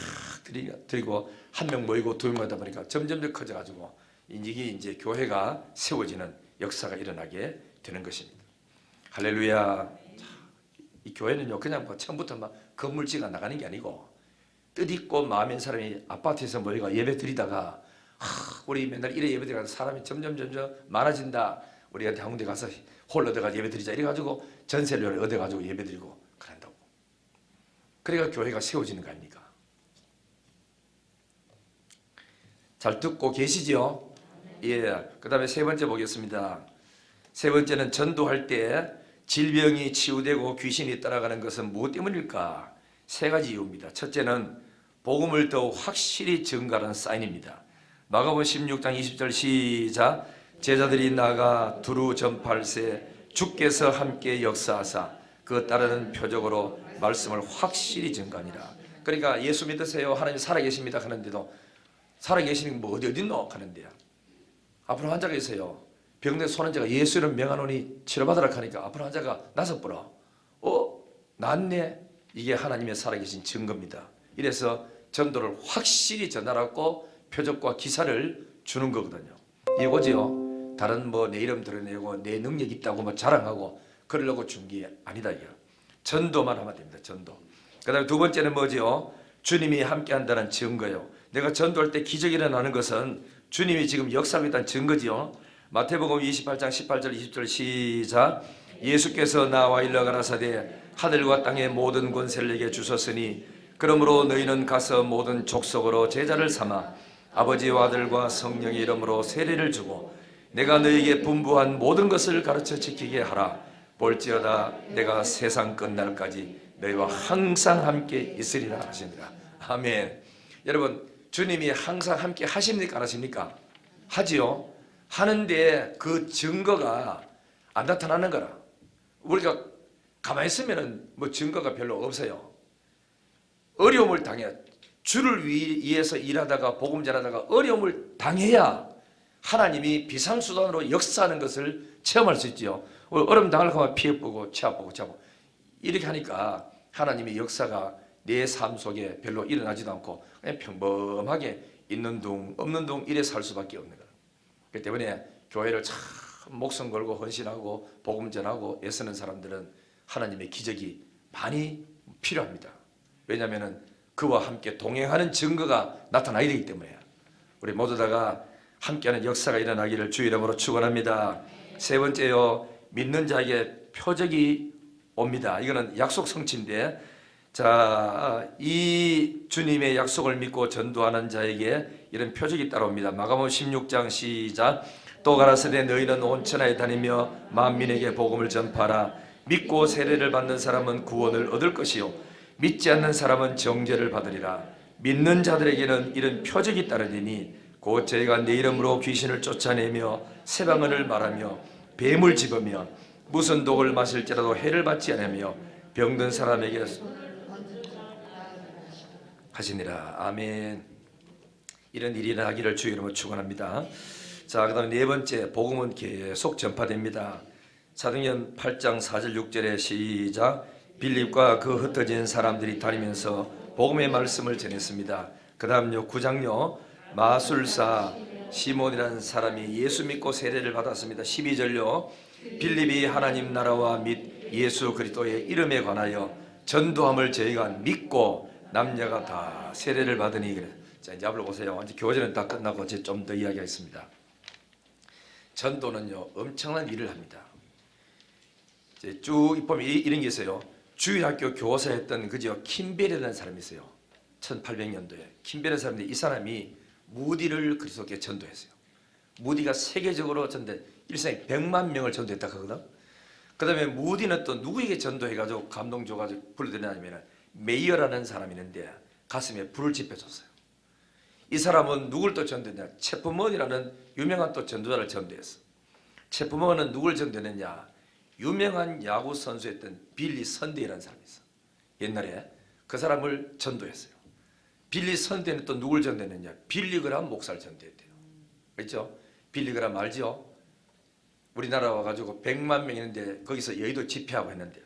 드리고 한 명 모이고 두 명 모이다 보니까 점점 더 커져가지고 이게 이제 교회가 세워지는 역사가 일어나게 되는 것입니다. 할렐루야. 자, 이 교회는요 그냥 뭐 처음부터 막 건물지가 나가는 게 아니고 뜻있고 마음인 사람이 아파트에서 모여가 예배 드리다가 우리 맨날 이래 예배 드리다가 사람이 점점 많아진다. 우리가 한군데 가서 홀 얻어가지고 예배 드리자 이래가지고 전세를 얻어가지고 예배 드리고 그런다고. 그래가 교회가 세워지는 거 아닙니까? 잘 듣고 계시죠? 예. 그 다음에 세 번째 보겠습니다. 세 번째는 전도할 때 질병이 치유되고 귀신이 따라가는 것은 무엇 때문일까? 세 가지 이유입니다. 첫째는 복음을 더 확실히 증가하는 사인입니다. 마가복음 16장 20절 시작. 제자들이 나가 두루 전파할세 주께서 함께 역사하사 그 따르는 표적으로 말씀을 확실히 증가하니라. 그러니까 예수 믿으세요 하나님 살아계십니다 하는데도 살아계시는 뭐 어디 있노 하는데요. 아픈 환자가 있어요. 병든 손환자가 예수 이름 명하노니 치료받으라 하니까 아픈 환자가 나서 보라. 낫네. 이게 하나님의 살아계신 증거입니다. 이래서 전도를 확실히 전달하고 표적과 기사를 주는 거거든요. 이거지요. 다른 내 이름 드러내고 내 능력 있다고 자랑하고 그러려고 준 게 아니다 이거. 전도만 하면 됩니다. 전도. 그다음에 두 번째는 뭐지요? 주님이 함께한다는 증거요. 내가 전도할 때 기적이 일어나는 것은 주님이 지금 역사하고 있다는 증거지요. 마태복음 28장 18절 20절 시작. 예수께서 나와 일러 가라사대 하늘과 땅의 모든 권세를 내게 주셨으니 그러므로 너희는 가서 모든 족속으로 제자를 삼아 아버지와 아들과 성령의 이름으로 세례를 주고 내가 너희에게 분부한 모든 것을 가르쳐 지키게 하라. 볼지어다 내가 세상 끝날까지 너희와 항상 함께 있으리라 하시니라. 아멘. 여러분 주님이 항상 함께 하십니까 안 하십니까? 하지요. 하는데 그 증거가 안 나타나는 거라. 우리가 가만히 있으면 증거가 별로 없어요. 어려움을 당해 주를 위해서 일하다가 복음 전하다가 어려움을 당해야 하나님이 비상수단으로 역사하는 것을 체험할 수 있지요. 어려움 당하려고 하면 피해보고 치아보고 자고 이렇게 하니까 하나님의 역사가 내 삶 속에 별로 일어나지도 않고 그냥 평범하게 있는 둥 없는 둥 이래 살 수밖에 없는 거예요. 그렇기 때문에 교회를 참 목숨 걸고 헌신하고 복음 전하고 애쓰는 사람들은 하나님의 기적이 많이 필요합니다. 왜냐하면 그와 함께 동행하는 증거가 나타나야 되기 때문에 우리 모두 다가 함께하는 역사가 일어나기를 주 이름으로 축원합니다. 세 번째요, 믿는 자에게 표적이 옵니다. 이거는 약속 성취인데, 자, 이 주님의 약속을 믿고 전도하는 자에게 이런 표적이 따라옵니다. 마가복음 16장 시작. 또 가라사대 너희는 온 천하에 다니며 만민에게 복음을 전파하라. 믿고 세례를 받는 사람은 구원을 얻을 것이요 믿지 않는 사람은 정죄를 받으리라. 믿는 자들에게는 이런 표적이 따르리니 곧 저희가 내 이름으로 귀신을 쫓아내며 새 방언을 말하며 뱀을 집으며 무슨 독을 마실지라도 해를 받지 않으며 병든 사람에게 하시니라. 아멘. 이런 일이 일어나기를 주 이름으로 축원합니다. 자, 그다음 네 번째, 복음은 계속 전파됩니다. 사도행전 8장 4절 6절에 시작. 빌립과 그 흩어진 사람들이 다니면서 복음의 말씀을 전했습니다. 그 다음요 9장요 마술사 시몬이라는 사람이 예수 믿고 세례를 받았습니다. 12절요 빌립이 하나님 나라와 및 예수 그리스도의 이름에 관하여 전도함을 저희가 믿고 남녀가 다 세례를 받으니 그래. 자, 이제 앞으로 보세요. 이제 교제는 다 끝나고 이제 좀 더 이야기하겠습니다. 전도는요 엄청난 일을 합니다. 이제 쭉 보면 이런 게 있어요. 주일학교 교사했던 그저 킴벨이라는 사람이 있어요. 1800년도에 킴벨이라는 사람인데 이 사람이 무디를 그리스도께 전도했어요. 무디가 세계적으로 전도 일생에 100만 명을 전도했다 하거든. 그 다음에 무디는 또 누구에게 전도해가지고 감동 줘가지고 불러드리냐면 메이어라는 사람이 있는데 가슴에 불을 지펴줬어요. 이 사람은 누굴 또 전도했냐? 체프먼이라는 유명한 또 전도자를 전도했어. 체프먼은 누굴 전도했느냐? 유명한 야구 선수였던 빌리 선데이라는 사람이 있어. 옛날에 그 사람을 전도했어요. 빌리 선데이는 또 누굴 전도했느냐? 빌리그람 목사를 전도했대요. 그렇죠? 빌리그람 알죠? 우리나라 와가지고 100만 명 있는데 거기서 여의도 집회하고 했는데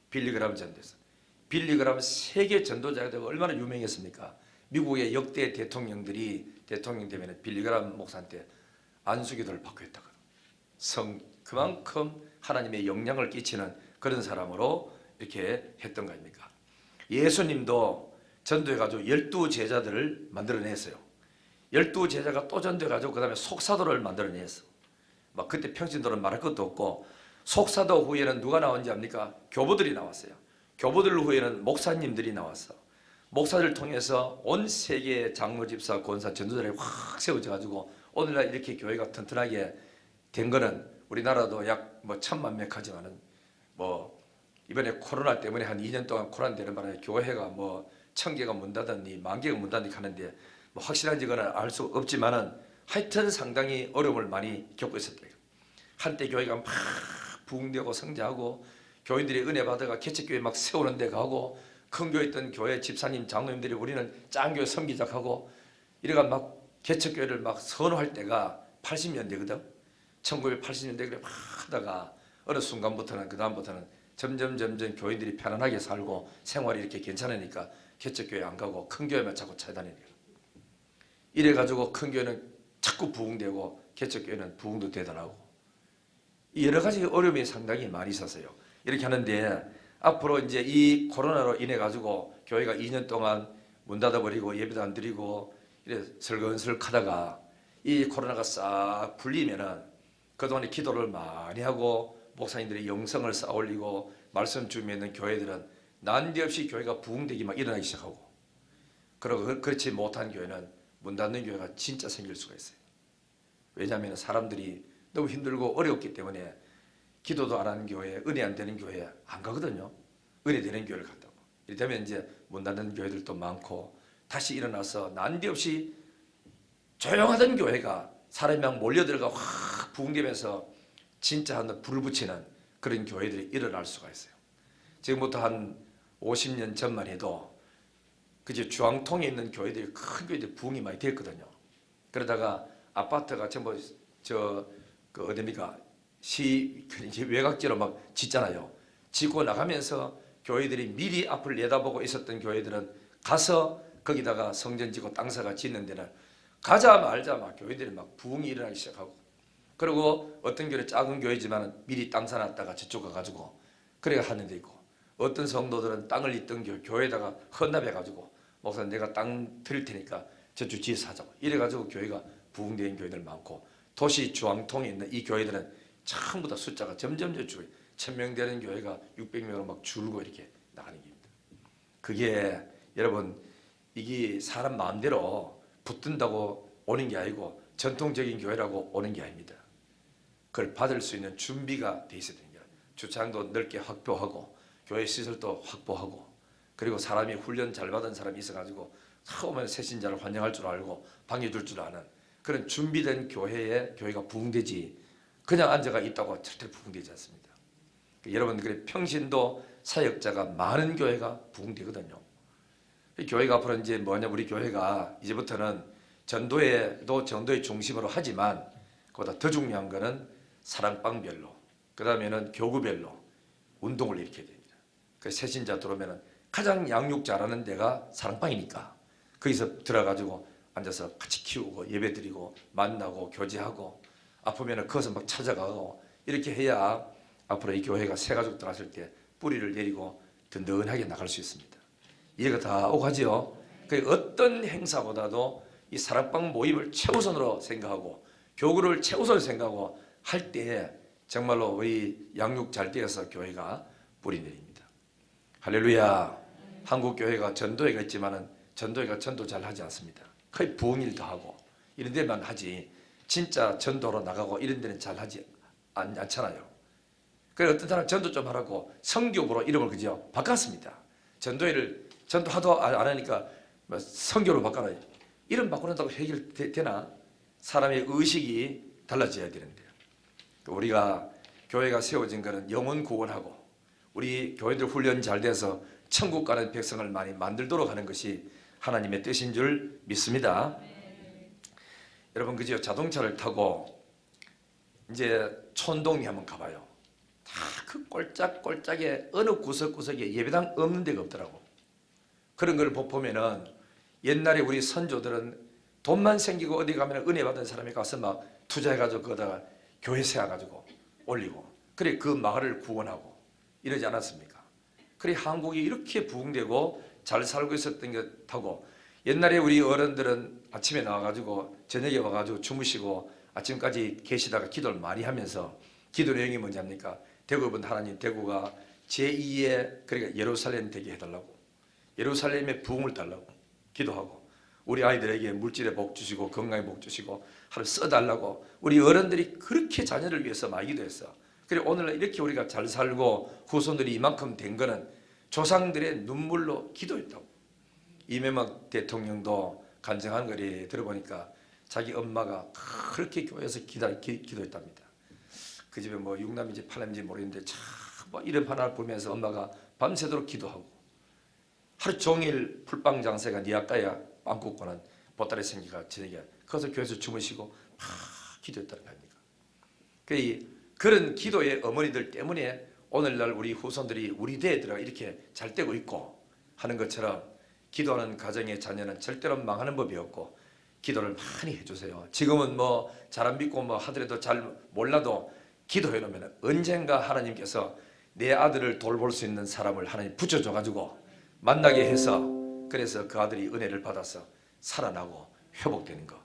빌리그람 전도했어. 빌리그람 세계 전도자가 되고 얼마나 유명했습니까? 미국의 역대 대통령들이 대통령 되면 빌리그람 목사한테 안수기도를 받고 했다거든. 그만큼 하나님의 영향을 끼치는 그런 사람으로 이렇게 했던 거 아닙니까? 예수님도 전도해가지고 12제자들을 만들어냈어요. 12제자가 또 전도해가지고 그 다음에 속사도를 만들어냈어. 막 그때 평신도는 말할 것도 없고 속사도 후에는 누가 나온지 압니까? 교부들이 나왔어요. 교부들 후에는 목사님들이 나왔어. 목사를 통해서 온 세계 장로, 집사, 권사, 전도자들이 확 세워져가지고 오늘날 이렇게 교회가 튼튼하게 된 거는 우리나라도 약 1000만 명 하지만은 이번에 코로나 때문에 한 2년 동안 코로나 되는 바람에 교회가 1000개가 문 닫았니 10,000개가 문 닫니 하는데 확실한지 그건 알 수 없지만은 하여튼 상당히 어려움을 많이 겪고 있었다. 한때 교회가 막 부흥되고 성장하고 교인들이 은혜 받아가 개척교회 막 세우는 데 가고 큰 교회 있던 교회 집사님 장로님들이 우리는 짱교회 섬기자 하고 이래가 막 개척교회를 막 선호할 때가 80년대거든. 1980년대 그래 막 하다가 어느 순간부터는 그 다음부터는 점점 교인들이 편안하게 살고 생활이 이렇게 괜찮으니까 개척교회 안 가고 큰 교회만 자꾸 찾아다니는 거야. 이래가지고 큰 교회는 자꾸 부흥되고 개척교회는 부흥도 되더라고. 여러 가지 어려움이 상당히 많이 있었어요. 이렇게 하는데 앞으로 이제 이 코로나로 인해 가지고 교회가 2년 동안 문 닫아버리고 예배도 안 드리고 이래 설근설근 하다가 이 코로나가 싹 풀리면은 그동안에 기도를 많이 하고 목사님들이 영성을 쌓아 올리고 말씀 주임에 있는 교회들은 난데없이 교회가 부흥되기 막 일어나기 시작하고, 그리고 그렇지 못한 교회는 문 닫는 교회가 진짜 생길 수가 있어요. 왜냐하면 사람들이 너무 힘들고 어렵기 때문에 기도도 안 하는 교회, 은혜 안 되는 교회 안 가거든요. 은혜 되는 교회를 간다고. 이러면 이제 문 닫는 교회들도 많고 다시 일어나서 난데없이 조용하던 교회가 사람이 막 몰려들어가 확 부흥되면서 진짜 한 불을 붙이는 그런 교회들이 일어날 수가 있어요. 지금부터 한 50년 전만 해도 그저 주황통에 있는 교회들이 큰 교회들이 부흥이 많이 됐거든요. 그러다가 아파트가 전부 그 어딥니까 외곽지로 막 짓잖아요. 짓고 나가면서 교회들이 미리 앞을 내다보고 있었던 교회들은 가서 거기다가 성전 짓고 땅사가 짓는 데는 가자 말자 막 교회들이 막 부흥이 일어나기 시작하고, 그리고 어떤 교회 작은 교회지만 미리 땅 사놨다가 저쪽 가가지고 그래가 하는 데 있고, 어떤 성도들은 땅을 잇던 교회에다가 헌납해가지고 목사님 내가 땅 드릴 테니까 저쪽 지에서 하자고 이래가지고 교회가 부흥된 교회들 많고, 도시 중앙통에 있는 이 교회들은 전부 다 숫자가 점점 줄고 1000명 되는 교회가 600명으로 막 줄고 이렇게 나가는 겁니다. 그게 여러분 이게 사람 마음대로 붙든다고 오는 게 아니고 전통적인 교회라고 오는 게 아닙니다. 그걸 받을 수 있는 준비가 돼 있어야 됩니다. 주차장도 넓게 확보하고 교회 시설도 확보하고, 그리고 사람이 훈련 잘 받은 사람이 있어가지고 처음에 새신자를 환영할 줄 알고 반겨줄 줄 아는 그런 준비된 교회에 교회가 부흥되지, 그냥 앉아가 있다고 절대로 부흥되지 않습니다. 여러분 그래 평신도 사역자가 많은 교회가 부흥되거든요. 교회가 앞으로 이제 뭐냐, 우리 교회가 이제부터는 전도회도 전도의 중심으로 하지만 그보다 더 중요한 거는 사랑방별로, 그 다음에는 교구별로 운동을 일으켜야 됩니다. 그 새신자 들어오면은 가장 양육 잘하는 데가 사랑방이니까 거기서 들어가지고 앉아서 같이 키우고 예배드리고 만나고 교제하고, 아프면은 거기서 막 찾아가고 이렇게 해야 앞으로 이 교회가 새 가족 들어왔을 때 뿌리를 내리고 든든하게 나갈 수 있습니다. 이해가 다 오가지요? 그 어떤 행사보다도 이 사랑방 모임을 최우선으로 생각하고 교구를 최우선으로 생각하고 할 때 정말로 우리 양육 잘 되어서 교회가 뿌리 내립니다. 할렐루야. 한국 교회가 전도회가 있지만은 전도회가 전도 잘 하지 않습니다. 거의 부흥일도 하고 이런 데만 하지 진짜 전도로 나가고 이런 데는 잘 하지 않잖아요. 그래서 어떤 사람 전도 좀 하라고 성교부로 이름을 그죠 바꿨습니다. 전도회를 전도하도 안 하니까 성교로 바꿔놔요. 이름 바꿔놓는다고 해결되나? 사람의 의식이 달라져야 되는데, 우리가 교회가 세워진 것은 영혼 구원하고 우리 교회들 훈련 잘 돼서 천국 가는 백성을 많이 만들도록 하는 것이 하나님의 뜻인 줄 믿습니다. 여러분 그죠? 자동차를 타고 이제 촌동네 한번 가봐요. 다 그 꼴짝꼴짝에 어느 구석구석에 예배당 없는 데가 없더라고. 그런 걸 보면은 옛날에 우리 선조들은 돈만 생기고 어디 가면 은혜 받은 사람이 가서 막 투자해가지고 거기다가 교회 세워가지고 올리고, 그래 그 마을을 구원하고 이러지 않았습니까? 그래 한국이 이렇게 부흥되고 잘 살고 있었던 것하고, 옛날에 우리 어른들은 아침에 나와가지고 저녁에 와가지고 주무시고 아침까지 계시다가 기도를 많이 하면서, 기도 내용이 뭔지 압니까? 대구분 하나님 대구가 제2의 그러니까 예루살렘 되게 해달라고, 예루살렘의 부흥을 달라고 기도하고, 우리 아이들에게 물질의 복 주시고 건강의 복 주시고 하루 써달라고 우리 어른들이 그렇게 자녀를 위해서 많이 기도했어. 그리고 오늘날 이렇게 우리가 잘 살고 후손들이 이만큼 된 거는 조상들의 눈물로 기도했다고. 이명박 대통령도 간증한 거리 들어보니까 자기 엄마가 그렇게 교회에서 기도했답니다. 그 집에 뭐 6남인지 8남인지 모르겠는데 참 이름 하나 보면서 엄마가 밤새도록 기도하고, 하루 종일 풀빵 장사가 니 아까야 빵 굽고는 보따리 생기가 저녁에 거기서 교회에서 주무시고 막 기도했다는 거 아닙니까? 그런 기도의 어머니들 때문에 오늘날 우리 후손들이 우리 대에 들어가 이렇게 잘 되고 있고 하는 것처럼 기도하는 가정의 자녀는 절대로 망하는 법이 없고 기도를 많이 해주세요. 지금은 뭐 잘 안 믿고 뭐 하더라도 잘 몰라도 기도해 놓으면 언젠가 하나님께서 내 아들을 돌볼 수 있는 사람을 하나님 붙여줘 가지고 만나게 해서 그래서 그 아들이 은혜를 받아서 살아나고 회복되는 거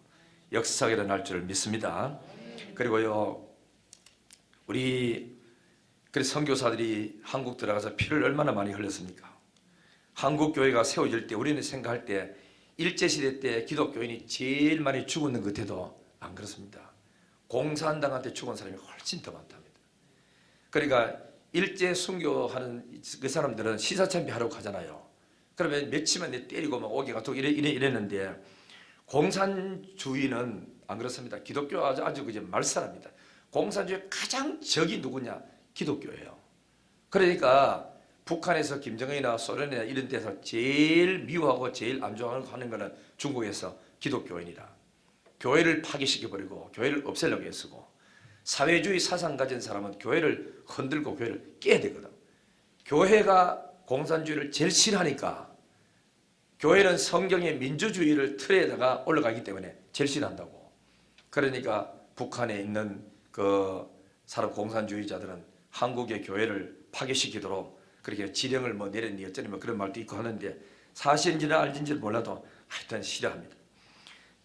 역사가 일어날 줄 믿습니다. 그리고요 우리 선교사들이 한국 들어가서 피를 얼마나 많이 흘렸습니까? 한국 교회가 세워질 때 우리는 생각할 때 일제시대 때 기독교인이 제일 많이 죽었는 것 같아도 안 그렇습니다. 공산당한테 죽은 사람이 훨씬 더 많답니다. 그러니까 일제 순교하는 그 사람들은 시사참배 하려고 하잖아요. 그러면 며칠만 내 때리고 막 오게 가지고 이랬는데 공산주의는 안 그렇습니다. 기독교 아주 그저 말살합니다. 공산주의 가장 적이 누구냐? 기독교예요. 그러니까 북한에서 김정은이나 소련이나 이런 데서 제일 미워하고 제일 안 좋아하는 것은 중국에서 기독교인이다. 교회를 파괴시켜버리고 교회를 없애려고 애쓰고 사회주의 사상 가진 사람은 교회를 흔들고 교회를 깨야 되거든. 교회가 공산주의를 제일 싫어하니까 교회는 성경의 민주주의를 틀에다가 올라가기 때문에 제일 싫어한다고. 그러니까 북한에 있는 그 사람 공산주의자들은 한국의 교회를 파괴시키도록 그렇게 지령을 뭐 내렸니 어쩌니 뭐 그런 말도 있고 하는데 사실인지는 알진지는 몰라도 하여튼 싫어합니다.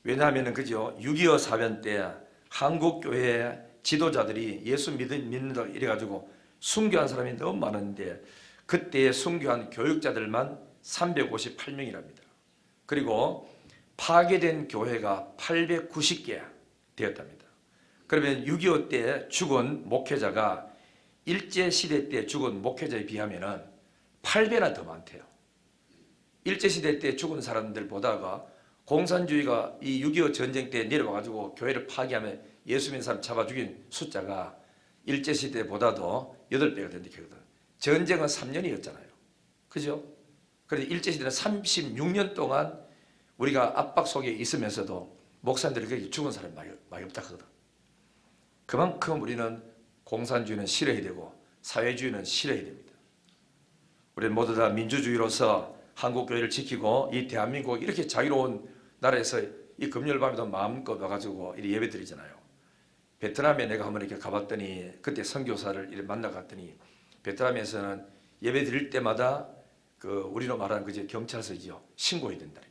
왜냐하면 그죠 6.25 사변 때 한국 교회 지도자들이 예수 믿는다 이래가지고 순교한 사람이 너무 많은데 그때 순교한 교육자들만 358명이랍니다. 그리고 파괴된 교회가 890개 되었답니다. 그러면 6.25 때 죽은 목회자가 일제시대 때 죽은 목회자에 비하면 8배나 더 많대요. 일제시대 때 죽은 사람들보다가 공산주의가 이 6.25 전쟁 때 내려와가지고 교회를 파괴하면 예수 믿는 사람 잡아 죽인 숫자가 일제시대보다도 8배가 된다 했거든. 전쟁은 3년이었잖아요. 그죠? 그런데 일제시대는 36년 동안 우리가 압박 속에 있으면서도 목사님들이 그렇게 죽은 사람이 많이 없다 하거든. 그만큼 우리는 공산주의는 싫어야 되고 사회주의는 싫어야 됩니다. 우리는 모두 다 민주주의로서 한국교회를 지키고 이 대한민국 이렇게 자유로운 나라에서 이 금요일 밤에도 마음껏 와가지고 이렇게 예배 드리잖아요. 베트남에 내가 한번 이렇게 가봤더니 그때 선교사를 이렇게 만나갔더니 베트남에서는 예배 드릴 때마다 그 우리로 말하는 그제 경찰서이죠. 신고해야 된다.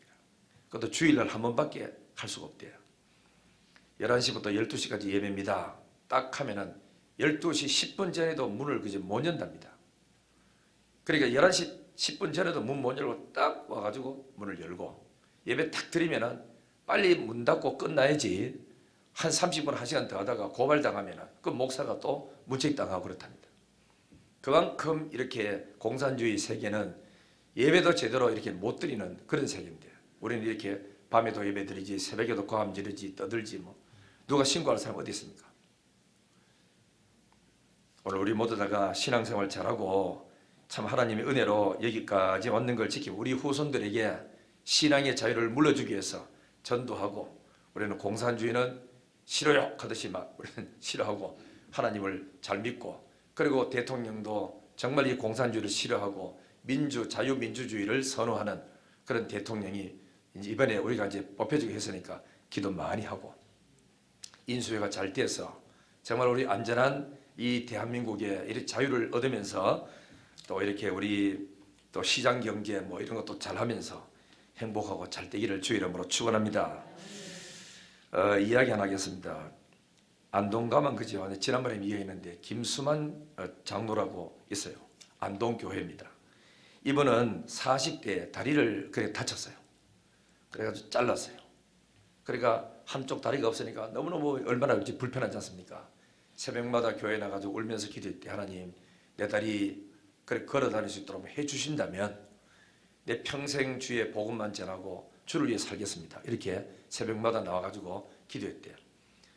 그것도 주일날 한 번밖에 할 수가 없대요. 11시부터 12시까지 예배입니다. 딱 하면은 12시 10분 전에도 문을 그저 못 연답니다. 그러니까 11시 10분 전에도 문 못 열고 딱 와가지고 문을 열고 예배 딱 드리면은 빨리 문 닫고 끝나야지 한 30분, 1시간 더 하다가 고발당하면은 그 목사가 또 문책당하고 그렇답니다. 그만큼 이렇게 공산주의 세계는 예배도 제대로 이렇게 못 드리는 그런 세계인데 우리는 이렇게 밤에도 예배 드리지 새벽에도 고함 지르지 떠들지 뭐 누가 신고할 사람 어디 있습니까? 오늘 우리 모두 다가 신앙생활 잘하고 참 하나님의 은혜로 여기까지 왔는 걸 지키고 우리 후손들에게 신앙의 자유를 물려주기 위해서 전도하고 우리는 공산주의는 싫어요 하듯이 막 우리는 싫어하고 하나님을 잘 믿고 그리고 대통령도 정말 이 공산주의를 싫어하고 자유민주주의를 선호하는 그런 대통령이 이번에 우리가 이제 뽑혀지게 했으니까 기도 많이 하고 인수위가 잘 돼서 정말 우리 안전한 이 대한민국에 이렇게 자유를 얻으면서 또 이렇게 우리 또 시장 경제 뭐 이런 것도 잘 하면서 행복하고 잘 되기를 주의 이름으로 축원합니다. 이야기 하나 하겠습니다. 안동 가면 그죠? 지난번에 이야기했는데 김수만 장로라고 있어요. 안동교회입니다. 이분은 40대 다리를 그래 다쳤어요. 그래가지고 잘랐어요. 그러니까 한쪽 다리가 없으니까 너무너무 얼마나 불편하지 않습니까? 새벽마다 교회 나가지고 울면서 기도했대. 하나님 내 다리 그래 걸어 다닐 수 있도록 해주신다면 내 평생 주의 복음만 전하고 주를 위해 살겠습니다. 이렇게 새벽마다 나와가지고 기도했대요.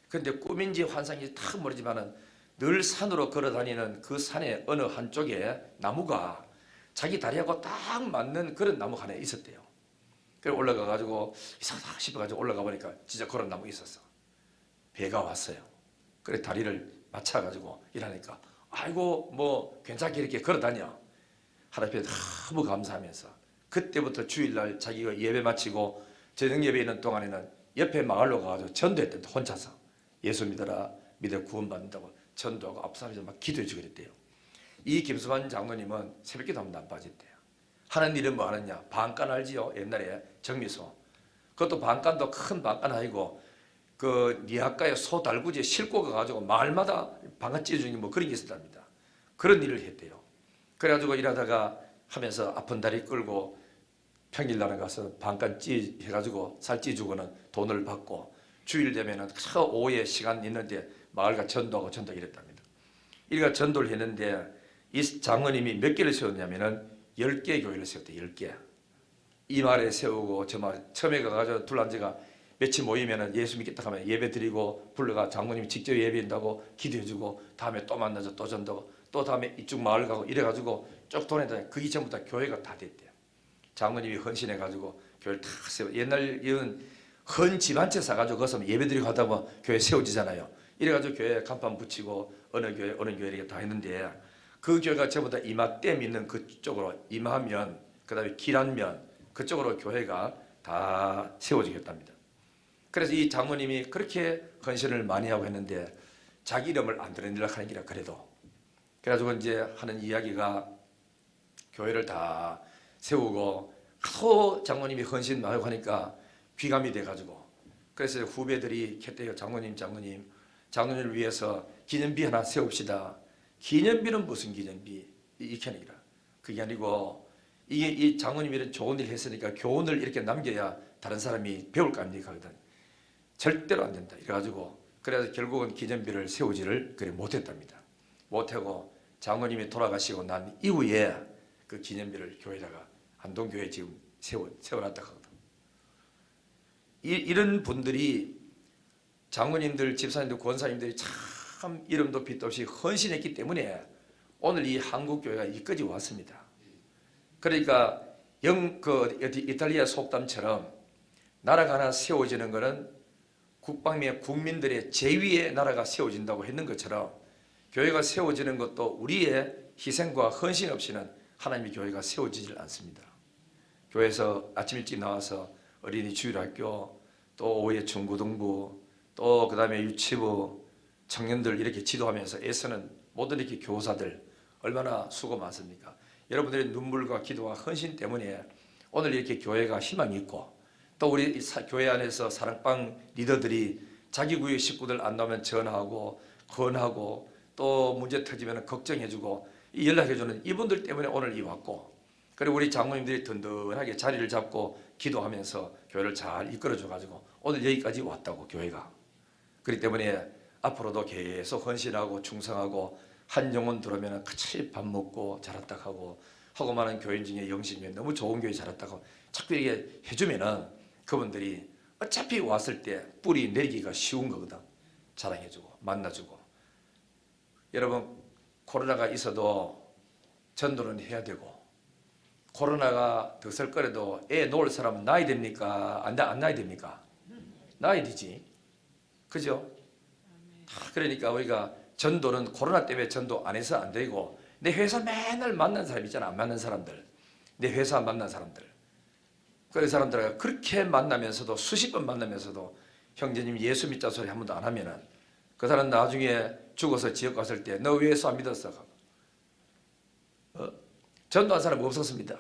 그런데 꿈인지 환상인지 다 모르지만은 늘 산으로 걸어 다니는 그 산의 어느 한쪽에 나무가 자기 다리하고 딱 맞는 그런 나무가 하나 있었대요. 그래 올라가가지고 이상하다 싶어가지고 올라가 보니까 진짜 그런 나무 있었어. 배가 왔어요. 그래 다리를 맞춰가지고 일하니까 아이고 뭐 괜찮게 이렇게 걸어다녀. 하나님께 너무 감사하면서 그때부터 주일날 자기가 예배 마치고 저녁 예배 있는 동안에는 옆에 마을로 가가지고 전도했대. 혼자서 예수 믿어라, 믿어 구원받는다고 전도하고 앞서면서 막 기도해주고 그랬대요. 이 김수만 장로님은 새벽기도 한 번도 안 빠졌대요. 하는 일은 뭐 하느냐? 방간 알지요? 옛날에 정미소. 그것도 방간도 큰 방간 아니고 그 니아가에 소 달구지에 싣고 가가지고 마을마다 방간 찢어주는 뭐 그런 게 있었답니다. 그런 일을 했대요. 그래가지고 일하다가 하면서 아픈 다리 끌고 평일날에 가서 방간 해가지고 살 찌주고는 돈을 받고 주일 되면은 저 오후에 시간 있는데 마을가 전도하고 이랬답니다. 이가 전도를 했는데 이 장로님이 몇 개를 세웠냐면은 10개 교회를 세웠대. 10개. 이 말에 세우고 저 말 처음에 가가지고 둘란지가 며칠 모이면은 예수 믿겠다 하면 예배 드리고 불러가 장로님이 직접 예배한다고 기도해주고 다음에 또 만나서 또 전도하고 또 다음에 이쪽 마을 가고 이래가지고 쭉 돌아다니까 그게 전부 다 교회가 다 됐대요. 장로님이 헌신해가지고 교회를 다 세워. 옛날 이런 헌 집한채 사가지고 거기서 예배드리고 하다 보면 교회 세워지잖아요. 이래가지고 교회 간판 붙이고 어느 교회 이렇게 다 했는데 그 교회가 전부 다 이마댐 있는 그쪽으로 이마면 그다음에 기란면 그쪽으로 교회가 다 세워지겠답니다. 그래서 이 장모님이 그렇게 헌신을 많이 하고 했는데 자기 이름을 안 드러내려고 하는 기라 그래도 그래가지고 이제 하는 이야기가 교회를 다 세우고 하도 장모님이 헌신 많이 하고 하니까 귀감이 돼가지고 그래서 후배들이 켰대요. 장모님을 위해서 기념비 하나 세웁시다. 기념비는 무슨 기념비? 이렇게 하니까 그게 아니고 이게 이 장모님이 이런 좋은 일 했으니까 교훈을 이렇게 남겨야 다른 사람이 배울 거 아닙니까? 절대로 안 된다. 이래가지고 그래서 결국은 기념비를 세우지를 그래 못했답니다. 못하고 장모님이 돌아가시고 난 이후에 그 기념비를 교회다가 안동교회 지금 세워놨다 하거든. 이런 분들이 장모님들, 집사님들, 권사님들이 참 이름도 빛도 없이 헌신했기 때문에 오늘 이 한국교회가 이까지 왔습니다. 그러니까 이탈리아 속담처럼 나라가 하나 세워지는 것은 국방의 국민들의 제위의 나라가 세워진다고 했는 것처럼 교회가 세워지는 것도 우리의 희생과 헌신 없이는 하나님의 교회가 세워지질 않습니다. 교회에서 아침 일찍 나와서 어린이 주일학교 또 오후에 중고등부 또 그 다음에 유치부 청년들 이렇게 지도하면서 애쓰는 모든 이렇게 교사들 얼마나 수고 많습니까? 여러분들의 눈물과 기도와 헌신 때문에 오늘 이렇게 교회가 희망이 있고 또 우리 교회 안에서 사랑방 리더들이 자기 구역 식구들 안 나오면 전화하고 권하고 또 문제 터지면 걱정해주고 연락해주는 이분들 때문에 오늘 이 왔고 그리고 우리 장로님들이 든든하게 자리를 잡고 기도하면서 교회를 잘 이끌어줘가지고 오늘 여기까지 왔다고 교회가. 그렇기 때문에 앞으로도 계속 헌신하고 충성하고 한 영혼 들어오면 같이 밥 먹고 자랐다 하고 많은 교인 중에 영신 중에 너무 좋은 교회 자랐다고 자꾸 이렇게 해주면은 그분들이 어차피 왔을 때 뿌리 내리기가 쉬운 거거든. 자랑해주고 만나주고. 여러분 코로나가 있어도 전도는 해야 되고 코로나가 더설거려도 애 놓을 사람은 낳아야 됩니까? 안 낳아야 됩니까? 낳아야 되지. 그죠? 그러니까 우리가 전도는 코로나 때문에 전도 안 해서 안 되고 내 회사 맨날 만난 사람 있잖아. 안 만난 사람들. 내 회사 만난 사람들. 그 사람들과 그렇게 만나면서도 수십 번 만나면서도 형제님 예수 믿자 소리 한 번도 안 하면은 그 사람 나중에 죽어서 지옥 갔을 때 너 왜 예수 안 믿었어? 전도한 사람 없었습니다.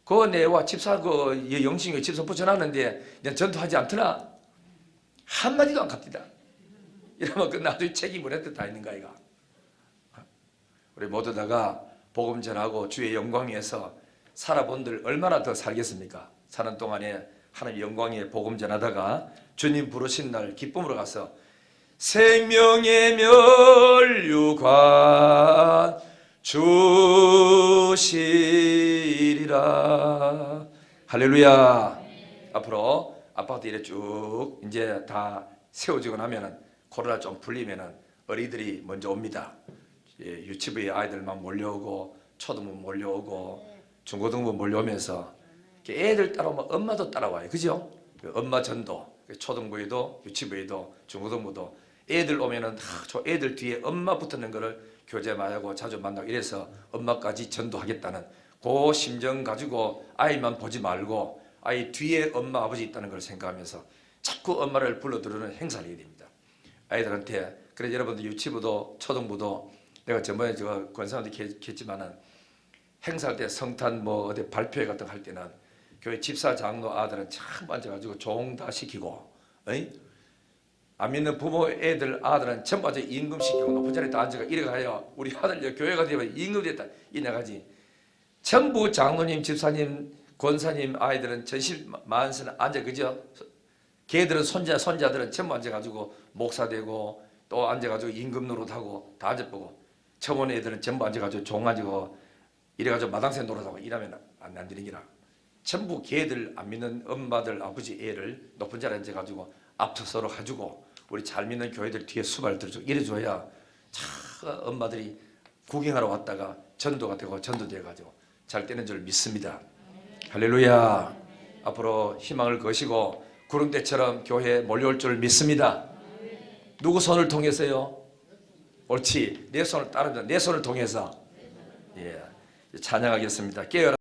그 내와 집사 그 영신이 집사 붙여놨는데 전도하지 않더나 한마디도 안 갑니다. 이러면 그 나중에 책임을 했다 다 있는 거 아이가. 우리 모두 다가 복음 전하고 주의 영광 위에서 살아본들 얼마나 더 살겠습니까? 사는 동안에 하나님 영광의 복음 전하다가 주님 부르신 날 기쁨으로 가서 생명의 면류관 주시리라. 할렐루야. 앞으로 아파트 이래 쭉 이제 다 세워지고 나면은 코로나 좀 풀리면은 어린이들이 먼저 옵니다. 유치부의 아이들만 몰려오고 초등부 몰려오고 중고등부 몰려오면서 애들 따라오면 엄마도 따라와요. 그죠? 엄마 전도. 초등부에도 유치부에도 중고등부도 애들 오면은 저 애들 뒤에 엄마 붙는 거를 교제하고 자주 만나고 이래서 엄마까지 전도하겠다는 그 심정 가지고 아이만 보지 말고 아이 뒤에 엄마 아버지 있다는 걸 생각하면서 자꾸 엄마를 불러들이는 행사를 해야 됩니다. 아이들한테. 그래서 여러분들 유치부도 초등부도 내가 전번에 저 권사한테 했지만은 행사할 때 성탄 뭐 어디 발표회 같은 거 할 때는 교회 집사 장로 아들은 참 앉아가지고 종다 시키고, 안 믿는 부모 애들 아들은 전부 앉아 임금시키고 높은 자리에 다 앉아가 이래가요. 우리 아들 교회가 되면 임금됐다 이래가지. 전부 장로님, 집사님, 권사님 아이들은 전실 만세는 앉아 그죠? 걔들은 손자들은 전부 앉아가지고 목사 되고 또 앉아가지고 임금 노릇하고 다 앉아보고 처본 애들은 전부 앉아가지고 종 가지고 이래가지고 마당새 노릇하고 이러면 안 되는 기라. 전부 걔들 안 믿는 엄마들 아버지 애를 높은 자리에 앉아가지고 앞서서 가지고 우리 잘 믿는 교회들 뒤에 수발을 들어주고 이래줘야 참 엄마들이 구경하러 왔다가 전도가 되고 전도돼가지고 잘 되는 줄 믿습니다. 할렐루야. 앞으로 희망을 거시고 구름대처럼 교회에 몰려올 줄 믿습니다. 누구 손을 통해서요? 옳지. 내 손을 따르면 내 손을 통해서. 예, 찬양하겠습니다. 깨어라.